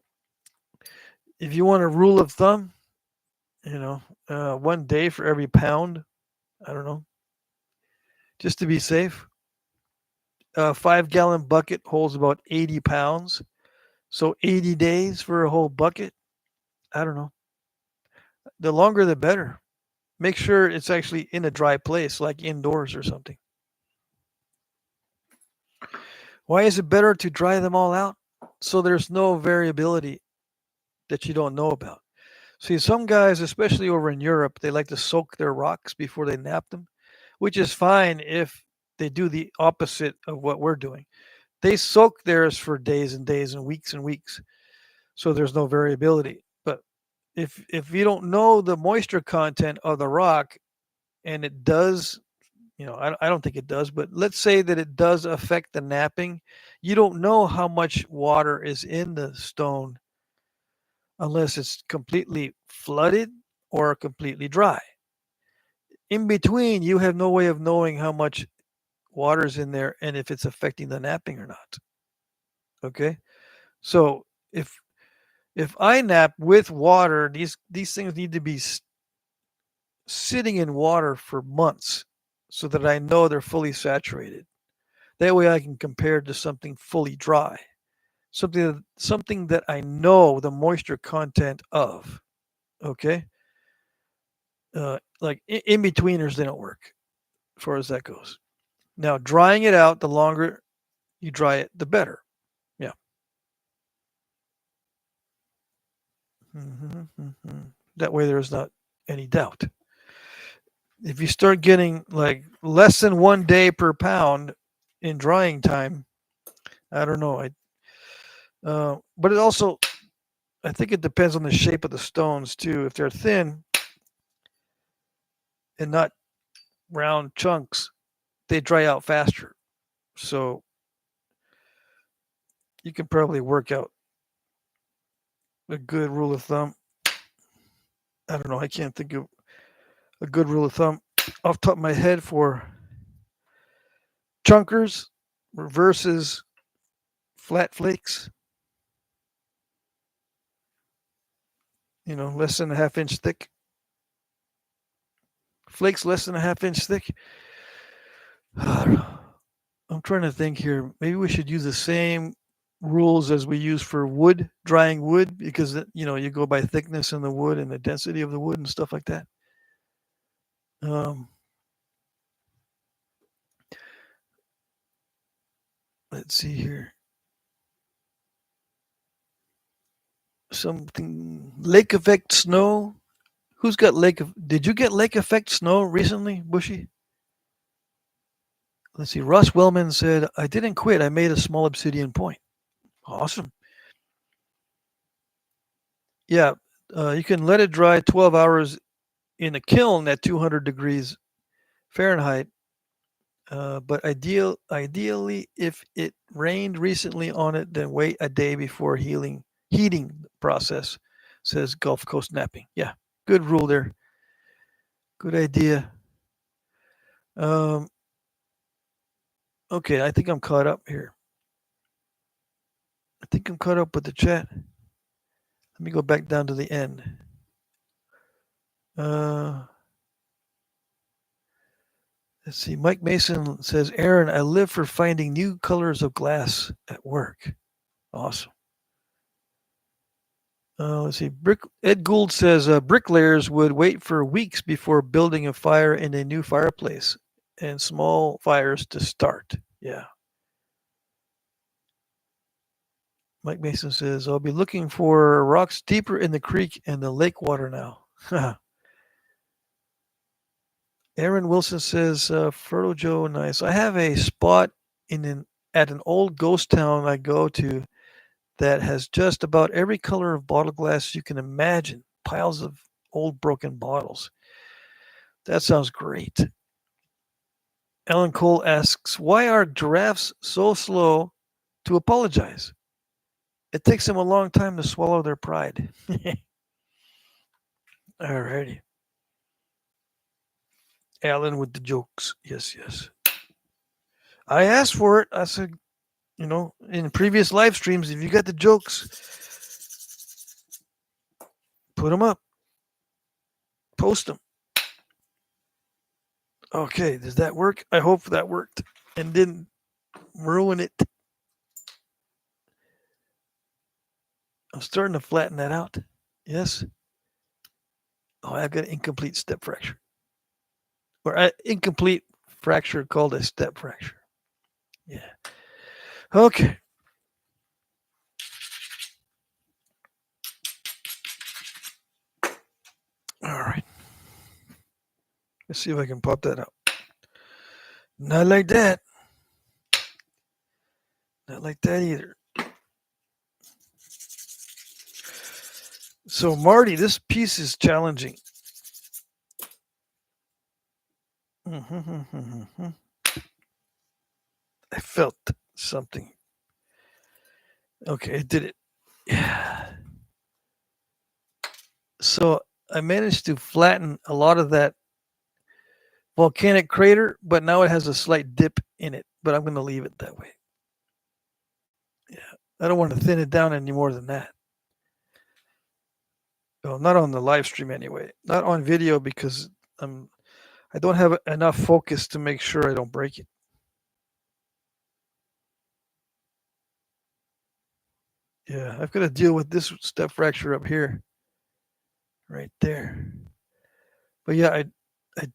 if you want a rule of thumb, 1 day for every pound. I don't know, just to be safe. A 5-gallon bucket holds about 80 pounds, so 80 days for a whole bucket. I don't know. The longer, the better. Make sure it's actually in a dry place, like indoors or something. Why is it better to dry them all out? So there's no variability that you don't know about. See, some guys, especially over in Europe, they like to soak their rocks before they nap them, which is fine if they do the opposite of what we're doing. They soak theirs for days and days and weeks, so there's no variability. But if you don't know the moisture content of the rock, and it does, I don't think it does, but let's say that it does affect the napping, you don't know how much water is in the stone unless it's completely flooded or completely dry. In between, you have no way of knowing how much water is in there and if it's affecting the napping or not. Okay, so if I nap with water, these things need to be sitting in water for months so that I know they're fully saturated. That way I can compare to something fully dry, something that I know the moisture content of. Okay, like in betweeners, they don't work as far as that goes. Now, drying it out, the longer you dry it, the better. Yeah. That way, there's not any doubt. If you start getting like less than 1 day per pound in drying time, I don't know. But it also, I think it depends on the shape of the stones too. If they're thin and not round chunks, they dry out faster. So you can probably work out a good rule of thumb. I don't know. I can't think of a good rule of thumb off the top of my head for chunkers versus flat flakes. Less than a half-inch thick. Flakes less than a half-inch thick. I'm trying to think here. Maybe we should use the same rules as we use for wood, drying wood, because you go by thickness in the wood and the density of the wood and stuff like that. Let's see here. Something lake effect snow. Who's got did you get lake effect snow recently, Bushy? Let's see. Russ Wellman said, I didn't quit. I made a small obsidian point. Awesome. Yeah. You can let it dry 12 hours in a kiln at 200 degrees Fahrenheit. But ideally, if it rained recently on it, then wait a day before heating process, says Gulf Coast Knapping. Yeah, good rule there. Good idea. Um, okay, I think I'm caught up here. I think I'm caught up with the chat. Let me go back down to the end. Let's see. Mike Mason says, Aaron, I live for finding new colors of glass at work. Awesome. Let's see. Ed Gould says bricklayers would wait for weeks before building a fire in a new fireplace and small fires to start. Yeah. Mike Mason says, I'll be looking for rocks deeper in the creek and the lake water now. Aaron Wilson says, Fertile Joe, nice. I have a spot at an old ghost town I go to that has just about every color of bottle glass you can imagine. Piles of old broken bottles. That sounds great. Ellen Cole asks, why are giraffes so slow to apologize? It takes them a long time to swallow their pride. Alrighty. Alan with the jokes. Yes, yes. I asked for it. I said, in previous live streams, if you got the jokes, put them up. Post them. Okay, does that work? I hope that worked and didn't ruin it. I'm starting to flatten that out. Yes. Oh, I've got an incomplete step fracture. Or an incomplete fracture called a step fracture. Yeah. Okay. All right. Let's see if I can pop that out. Not like that. Not like that either. So, Marty, this piece is challenging. I felt something. Okay, I did it. Yeah. So I managed to flatten a lot of that volcanic crater, but now it has a slight dip in it. But I'm going to leave it that way. Yeah, I don't want to thin it down any more than that. Well, not on the live stream anyway. Not on video because I don't have enough focus to make sure I don't break it. Yeah, I've got to deal with this step fracture up here. Right there. But yeah, I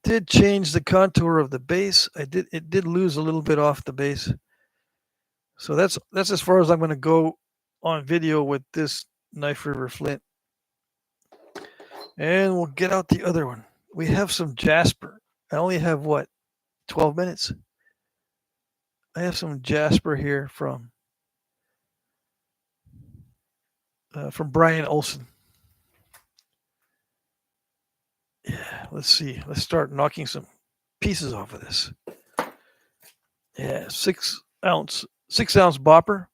did change the contour of the base. It did lose a little bit off the base. So that's as far as I'm going to go on video with this Knife River Flint. And we'll get out the other one. We have some jasper. I only have 12 minutes. I have some jasper here from Brian Olson. Yeah, let's see. Let's start knocking some pieces off of this. Yeah, 6 ounce bopper,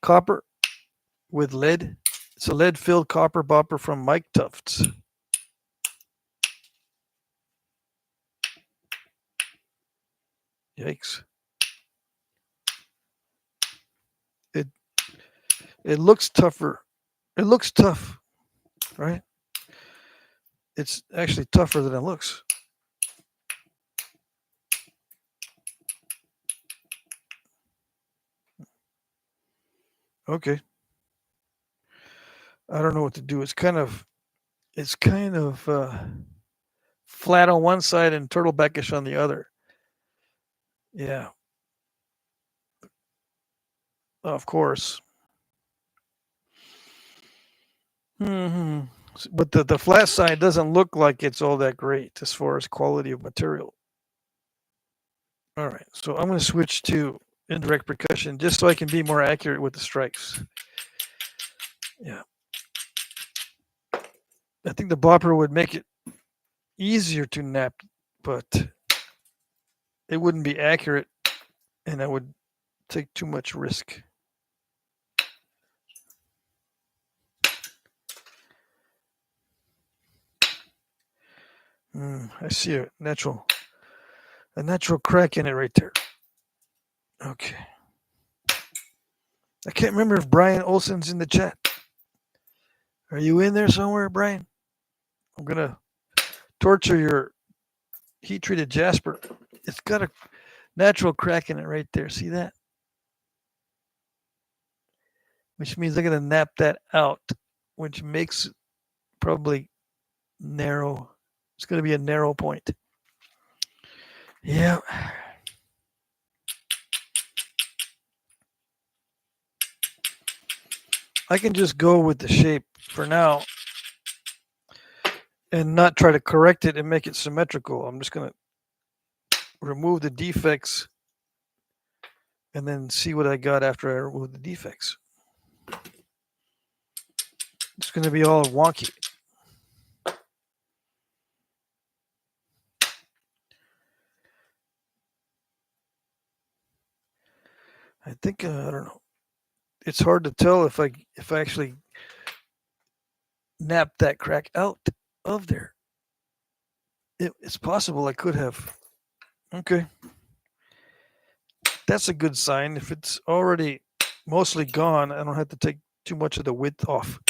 copper with lead. It's a lead-filled copper bopper from Mike Tufts. Yikes. It looks tougher. It looks tough, right? It's actually tougher than it looks. Okay. I don't know what to do. It's kind of flat on one side and turtlebackish on the other. Yeah. Of course. But the flat side doesn't look like it's all that great as far as quality of material. All right. So I'm going to switch to indirect percussion just so I can be more accurate with the strikes. Yeah. I think the bopper would make it easier to knap but it wouldn't be accurate, and I would take too much risk. I see a natural crack in it right there. Okay. I can't remember if Brian Olson's in the chat. Are you in there somewhere, Brian? I'm gonna torture your heat-treated Jasper. It's got a natural crack in it right there. See that? Which means I'm gonna nap that out, which makes it probably narrow. It's gonna be a narrow point. Yeah. I can just go with the shape for now and not try to correct it and make it symmetrical. I'm just going to remove the defects and then see what I got after I remove the defects. It's going to be all wonky. I think I don't know. It's hard to tell if I actually nap that crack out of there. It's possible I could have. Okay. That's a good sign. If it's already mostly gone, I don't have to take too much of the width off.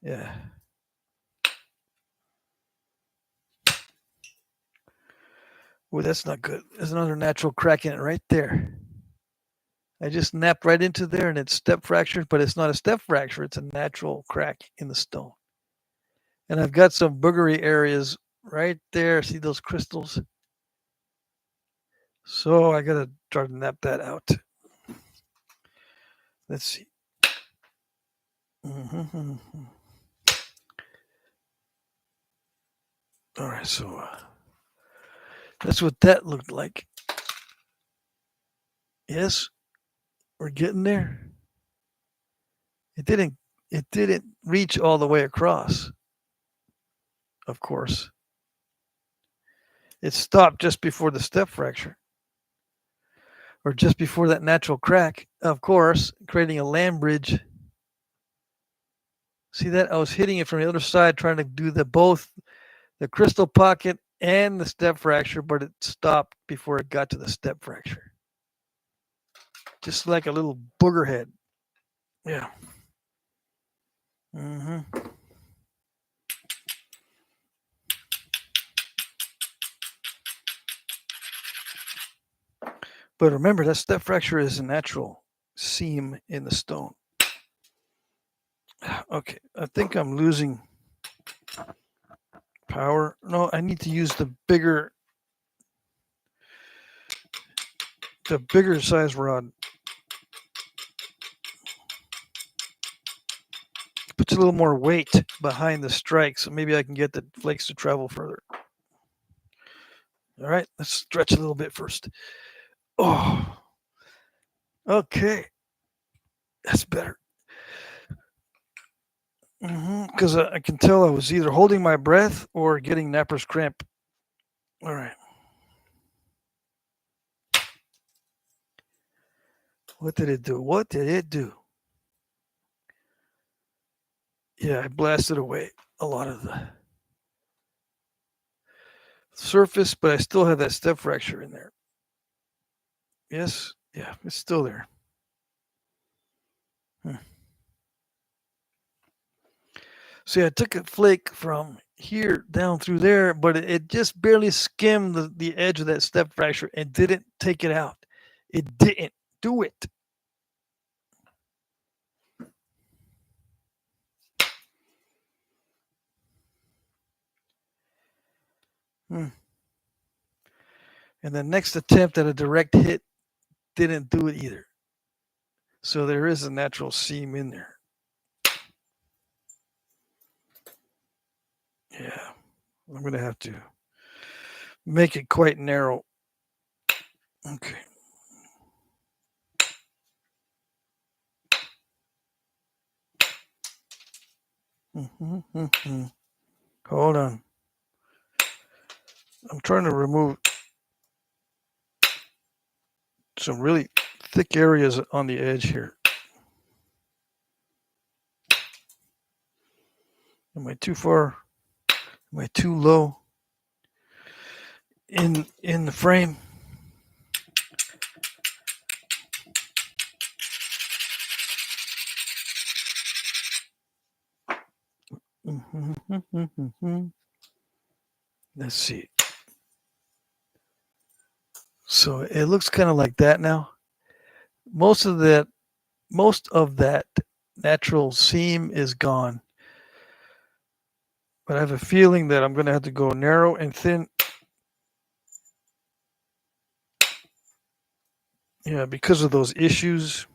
Yeah. Well, that's not good. There's another natural crack in it right there. I just napped right into there and it's step fractured, but it's not a step fracture. It's a natural crack in the stone. And I've got some boogery areas right there. See those crystals? So I got to try to nap that out. Let's see. All right, so that's what that looked like. Yes, we're getting there. It didn't reach all the way across. Of course. It stopped just before the step fracture. Or just before that natural crack, of course, creating a land bridge. See that? I was hitting it from the other side, trying to do both the crystal pocket and the step fracture, but it stopped before it got to the step fracture. Just like a little booger head. Yeah. But remember, that step fracture is a natural seam in the stone. Okay, I think I'm losing power. No, I need to use the bigger size rod. Puts a little more weight behind the strike, so maybe I can get the flakes to travel further. All right, let's stretch a little bit first. Oh, okay. That's better. Because I can tell I was either holding my breath or getting napper's cramp. All right. What did it do? What did it do? Yeah, I blasted away a lot of the surface, but I still have that step fracture in there. Yes, yeah, it's still there. See, I took a flake from here down through there, but it just barely skimmed the edge of that step fracture and didn't take it out. It didn't do it. And the next attempt at a direct hit didn't do it either. So there is a natural seam in there. Yeah, I'm going to have to make it quite narrow. Okay. Hold on. I'm trying to remove some really thick areas on the edge here. Am I too far? Am I too low in the frame? Let's see. So it looks kind of like that now. Most of that natural seam is gone. But I have a feeling that I'm going to have to go narrow and thin. Yeah, because of those issues.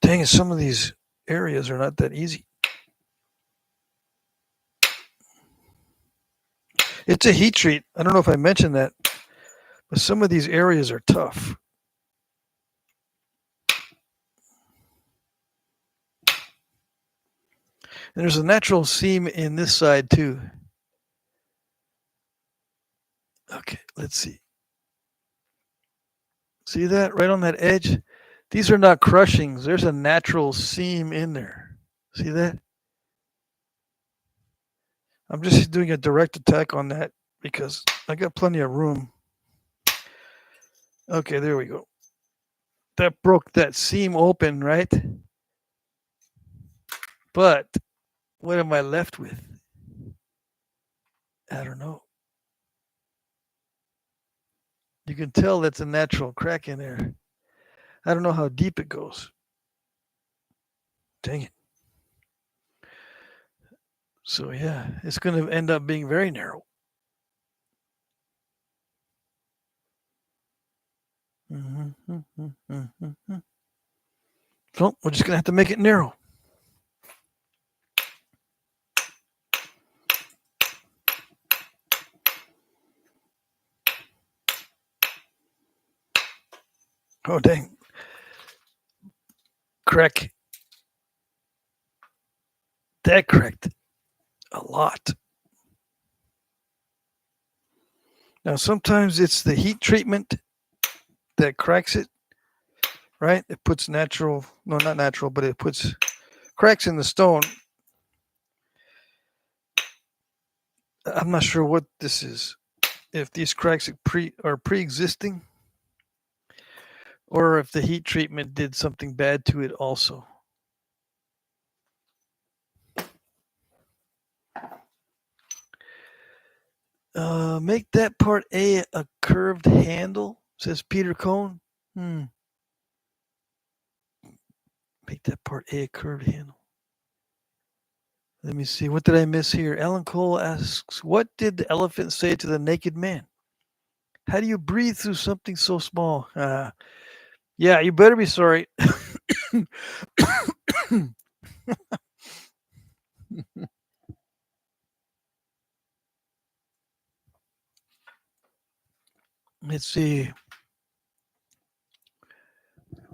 Dang it, some of these areas are not that easy. It's a heat treat. I don't know if I mentioned that, but some of these areas are tough. And there's a natural seam in this side too. Okay, let's see. See that right on that edge? These are not crushings. There's a natural seam in there. See that? I'm just doing a direct attack on that because I got plenty of room. Okay, there we go. That broke that seam open, right? But what am I left with? I don't know. You can tell that's a natural crack in there. I don't know how deep it goes. Dang it. So yeah, it's going to end up being very narrow. So we're just going to have to make it narrow. Oh, dang. Crack. That cracked a lot. Now, sometimes it's the heat treatment that cracks it, right? It puts natural, no, not natural, but it puts cracks in the stone. I'm not sure what this is. If these cracks are pre-existing, or if the heat treatment did something bad to it also. Make that part A a curved handle, says Peter Cohn. Make that part A a curved handle. Let me see. What did I miss here? Alan Cole asks, what did the elephant say to the naked man? How do you breathe through something so small? Yeah, you better be sorry. Let's see.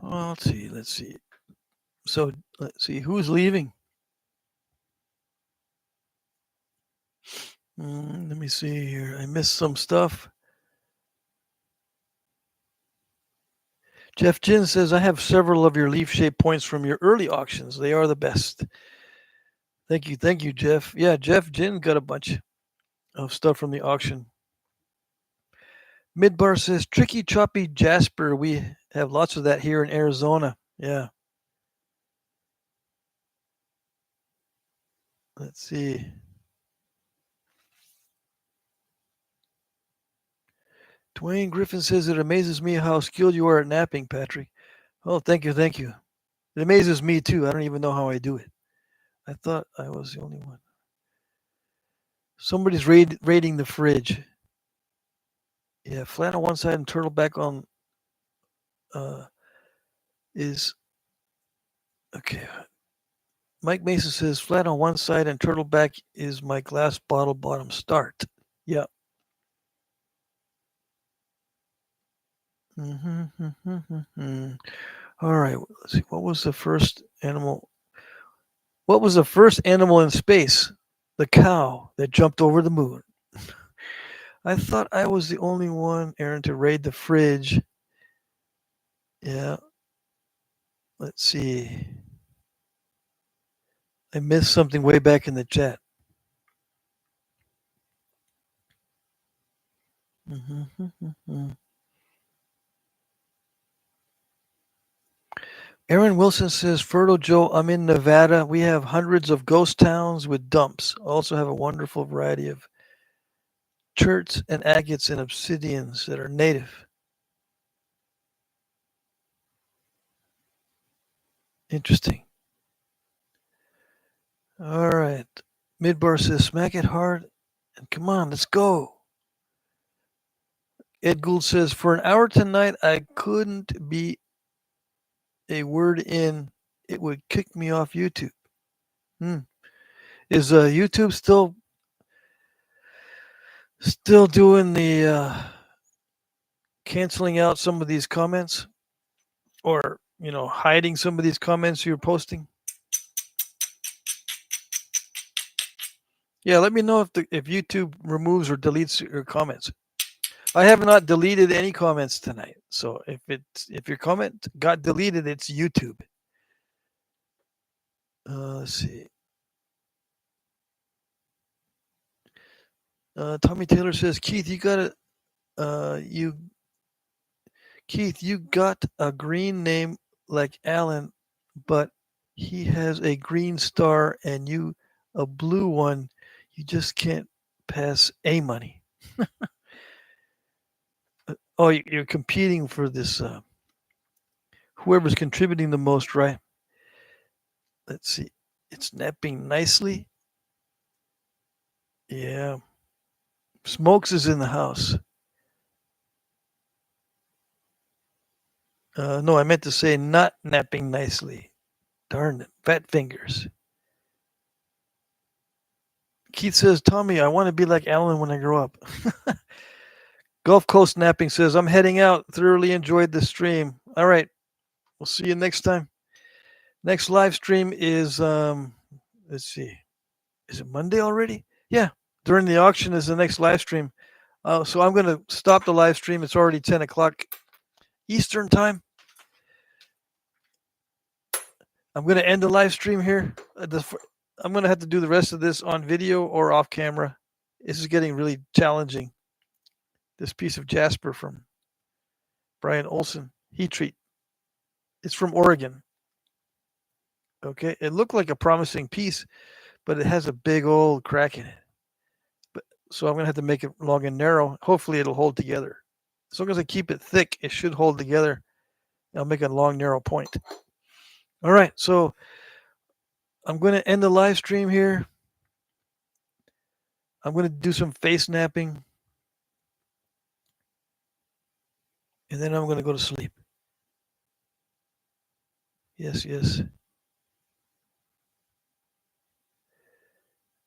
Well, let's see. So let's see. Who's leaving? Let me see here. I missed some stuff. Jeff Jin says, I have several of your leaf shape points from your early auctions. They are the best. Thank you, Jeff. Yeah, Jeff Jin got a bunch of stuff from the auction. Midbar says, tricky, choppy jasper. We have lots of that here in Arizona. Yeah. Let's see. Dwayne Griffin says, it amazes me how skilled you are at napping, Patrick. Oh, thank you. It amazes me too. I don't even know how I do it. I thought I was the only one. Somebody's raiding the fridge. Yeah, flat on one side and turtleback on is okay. Mike Mason says flat on one side and turtleback is my glass bottle bottom start. Yeah. All right, let's see. What was the first animal? What was the first animal in space? The cow that jumped over the moon. I thought I was the only one, Aaron, to raid the fridge. Yeah, let's see. I missed something way back in the chat. Aaron Wilson says, Fertile Joe, I'm in Nevada. We have hundreds of ghost towns with dumps. Also have a wonderful variety of cherts and agates and obsidians that are native. Interesting. All right. Midbar says, smack it hard and come on, let's go. Ed Gould says, for an hour tonight, I couldn't be a word in. It would kick me off YouTube. Is YouTube still doing the canceling out some of these comments, or hiding some of these comments you're posting? Yeah, let me know if YouTube removes or deletes your comments. I have not deleted any comments tonight, so if your comment got deleted, it's YouTube. Let's see. Tommy Taylor says, Keith, you got a green name like Alan, but he has a green star and you a blue one. You just can't pass A money. Oh, you're competing for this. Whoever's contributing the most, right? Let's see. It's napping nicely. Yeah. Smokes is in the house. No, I meant to say not napping nicely. Darn it. Fat fingers. Keith says, Tommy, I want to be like Alan when I grow up. Gulf Coast Napping says, I'm heading out. Thoroughly enjoyed the stream. All right. We'll see you next time. Next live stream is, let's see. Is it Monday already? Yeah. During the auction is the next live stream. So I'm going to stop the live stream. It's already 10 o'clock Eastern time. I'm going to end the live stream here. I'm going to have to do the rest of this on video or off camera. This is getting really challenging. This piece of jasper from Brian Olson, heat treat. It's from Oregon. Okay, it looked like a promising piece, but it has a big old crack in it. So I'm going to have to make it long and narrow. Hopefully it'll hold together. As long as I keep it thick, it should hold together. I'll make a long, narrow point. All right, so I'm going to end the live stream here. I'm going to do some face napping. And then I'm going to go to sleep. Yes, yes.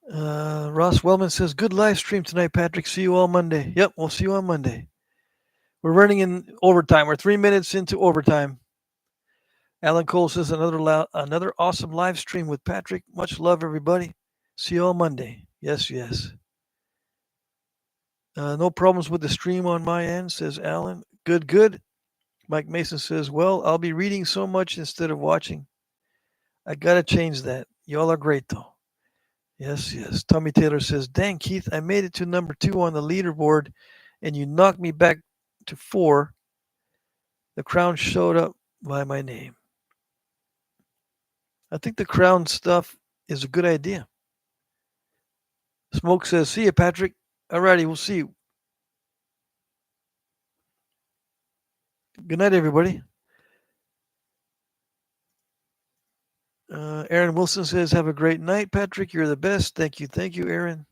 Ross Wellman says, good live stream tonight, Patrick. See you all Monday. Yep, we'll see you on Monday. We're running in overtime. We're 3 minutes into overtime. Alan Cole says, another awesome live stream with Patrick. Much love, everybody. See you all Monday. Yes, yes. No problems with the stream on my end, says Alan. Good, good. Mike Mason says, well, I'll be reading so much instead of watching. I got to change that. Y'all are great, though. Yes, yes. Tommy Taylor says, dang, Keith, I made it to number 2 on the leaderboard, and you knocked me back to 4. The crown showed up by my name. I think the crown stuff is a good idea. Smoke says, see you, Patrick. All righty, we'll see you. Good night, everybody. Aaron Wilson says, have a great night, Patrick. You're the best. Thank you, Aaron.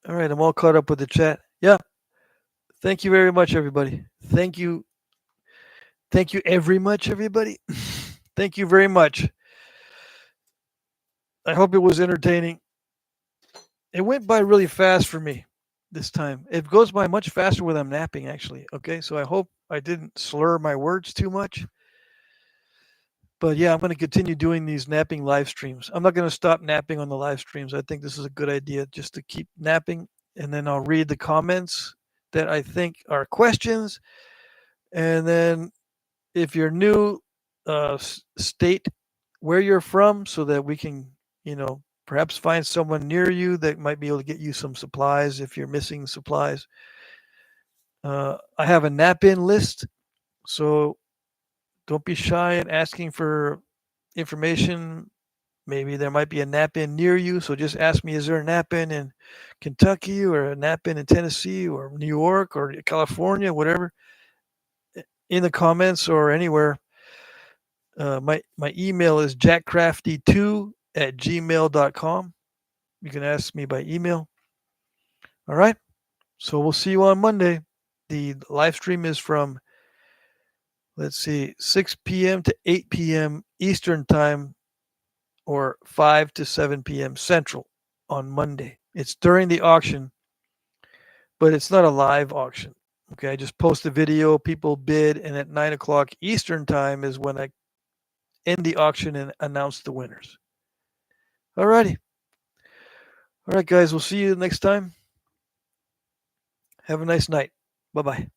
All right, I'm all caught up with the chat. Yeah. Thank you very much, everybody. Thank you. Thank you very much, everybody. Thank you very much. I hope it was entertaining. It went by really fast for me. this time. It goes by much faster when I'm napping, actually. Okay, so I hope I didn't slur my words too much. But yeah, I'm going to continue doing these napping live streams. I'm not going to stop napping on the live streams. I think this is a good idea just to keep napping, and then I'll read the comments that I think are questions. And then if you're new, state where you're from so that we can, perhaps find someone near you that might be able to get you some supplies if you're missing supplies. I have a nap in list, so don't be shy in asking for information. Maybe there might be a nap in near you, so just ask me, is there a nap in Kentucky or a nap in Tennessee or New York or California, whatever, in the comments or anywhere. My email is jackcrafty2@gmail.com. You can ask me by email. All right. So we'll see you on Monday. The live stream is from, let's see, 6 p.m. to 8 p.m. Eastern Time or 5 to 7 p.m. Central on Monday. It's during the auction, but it's not a live auction. Okay. I just post a video, people bid, and at 9 o'clock Eastern Time is when I end the auction and announce the winners. All righty. All right, guys. We'll see you next time. Have a nice night. Bye bye.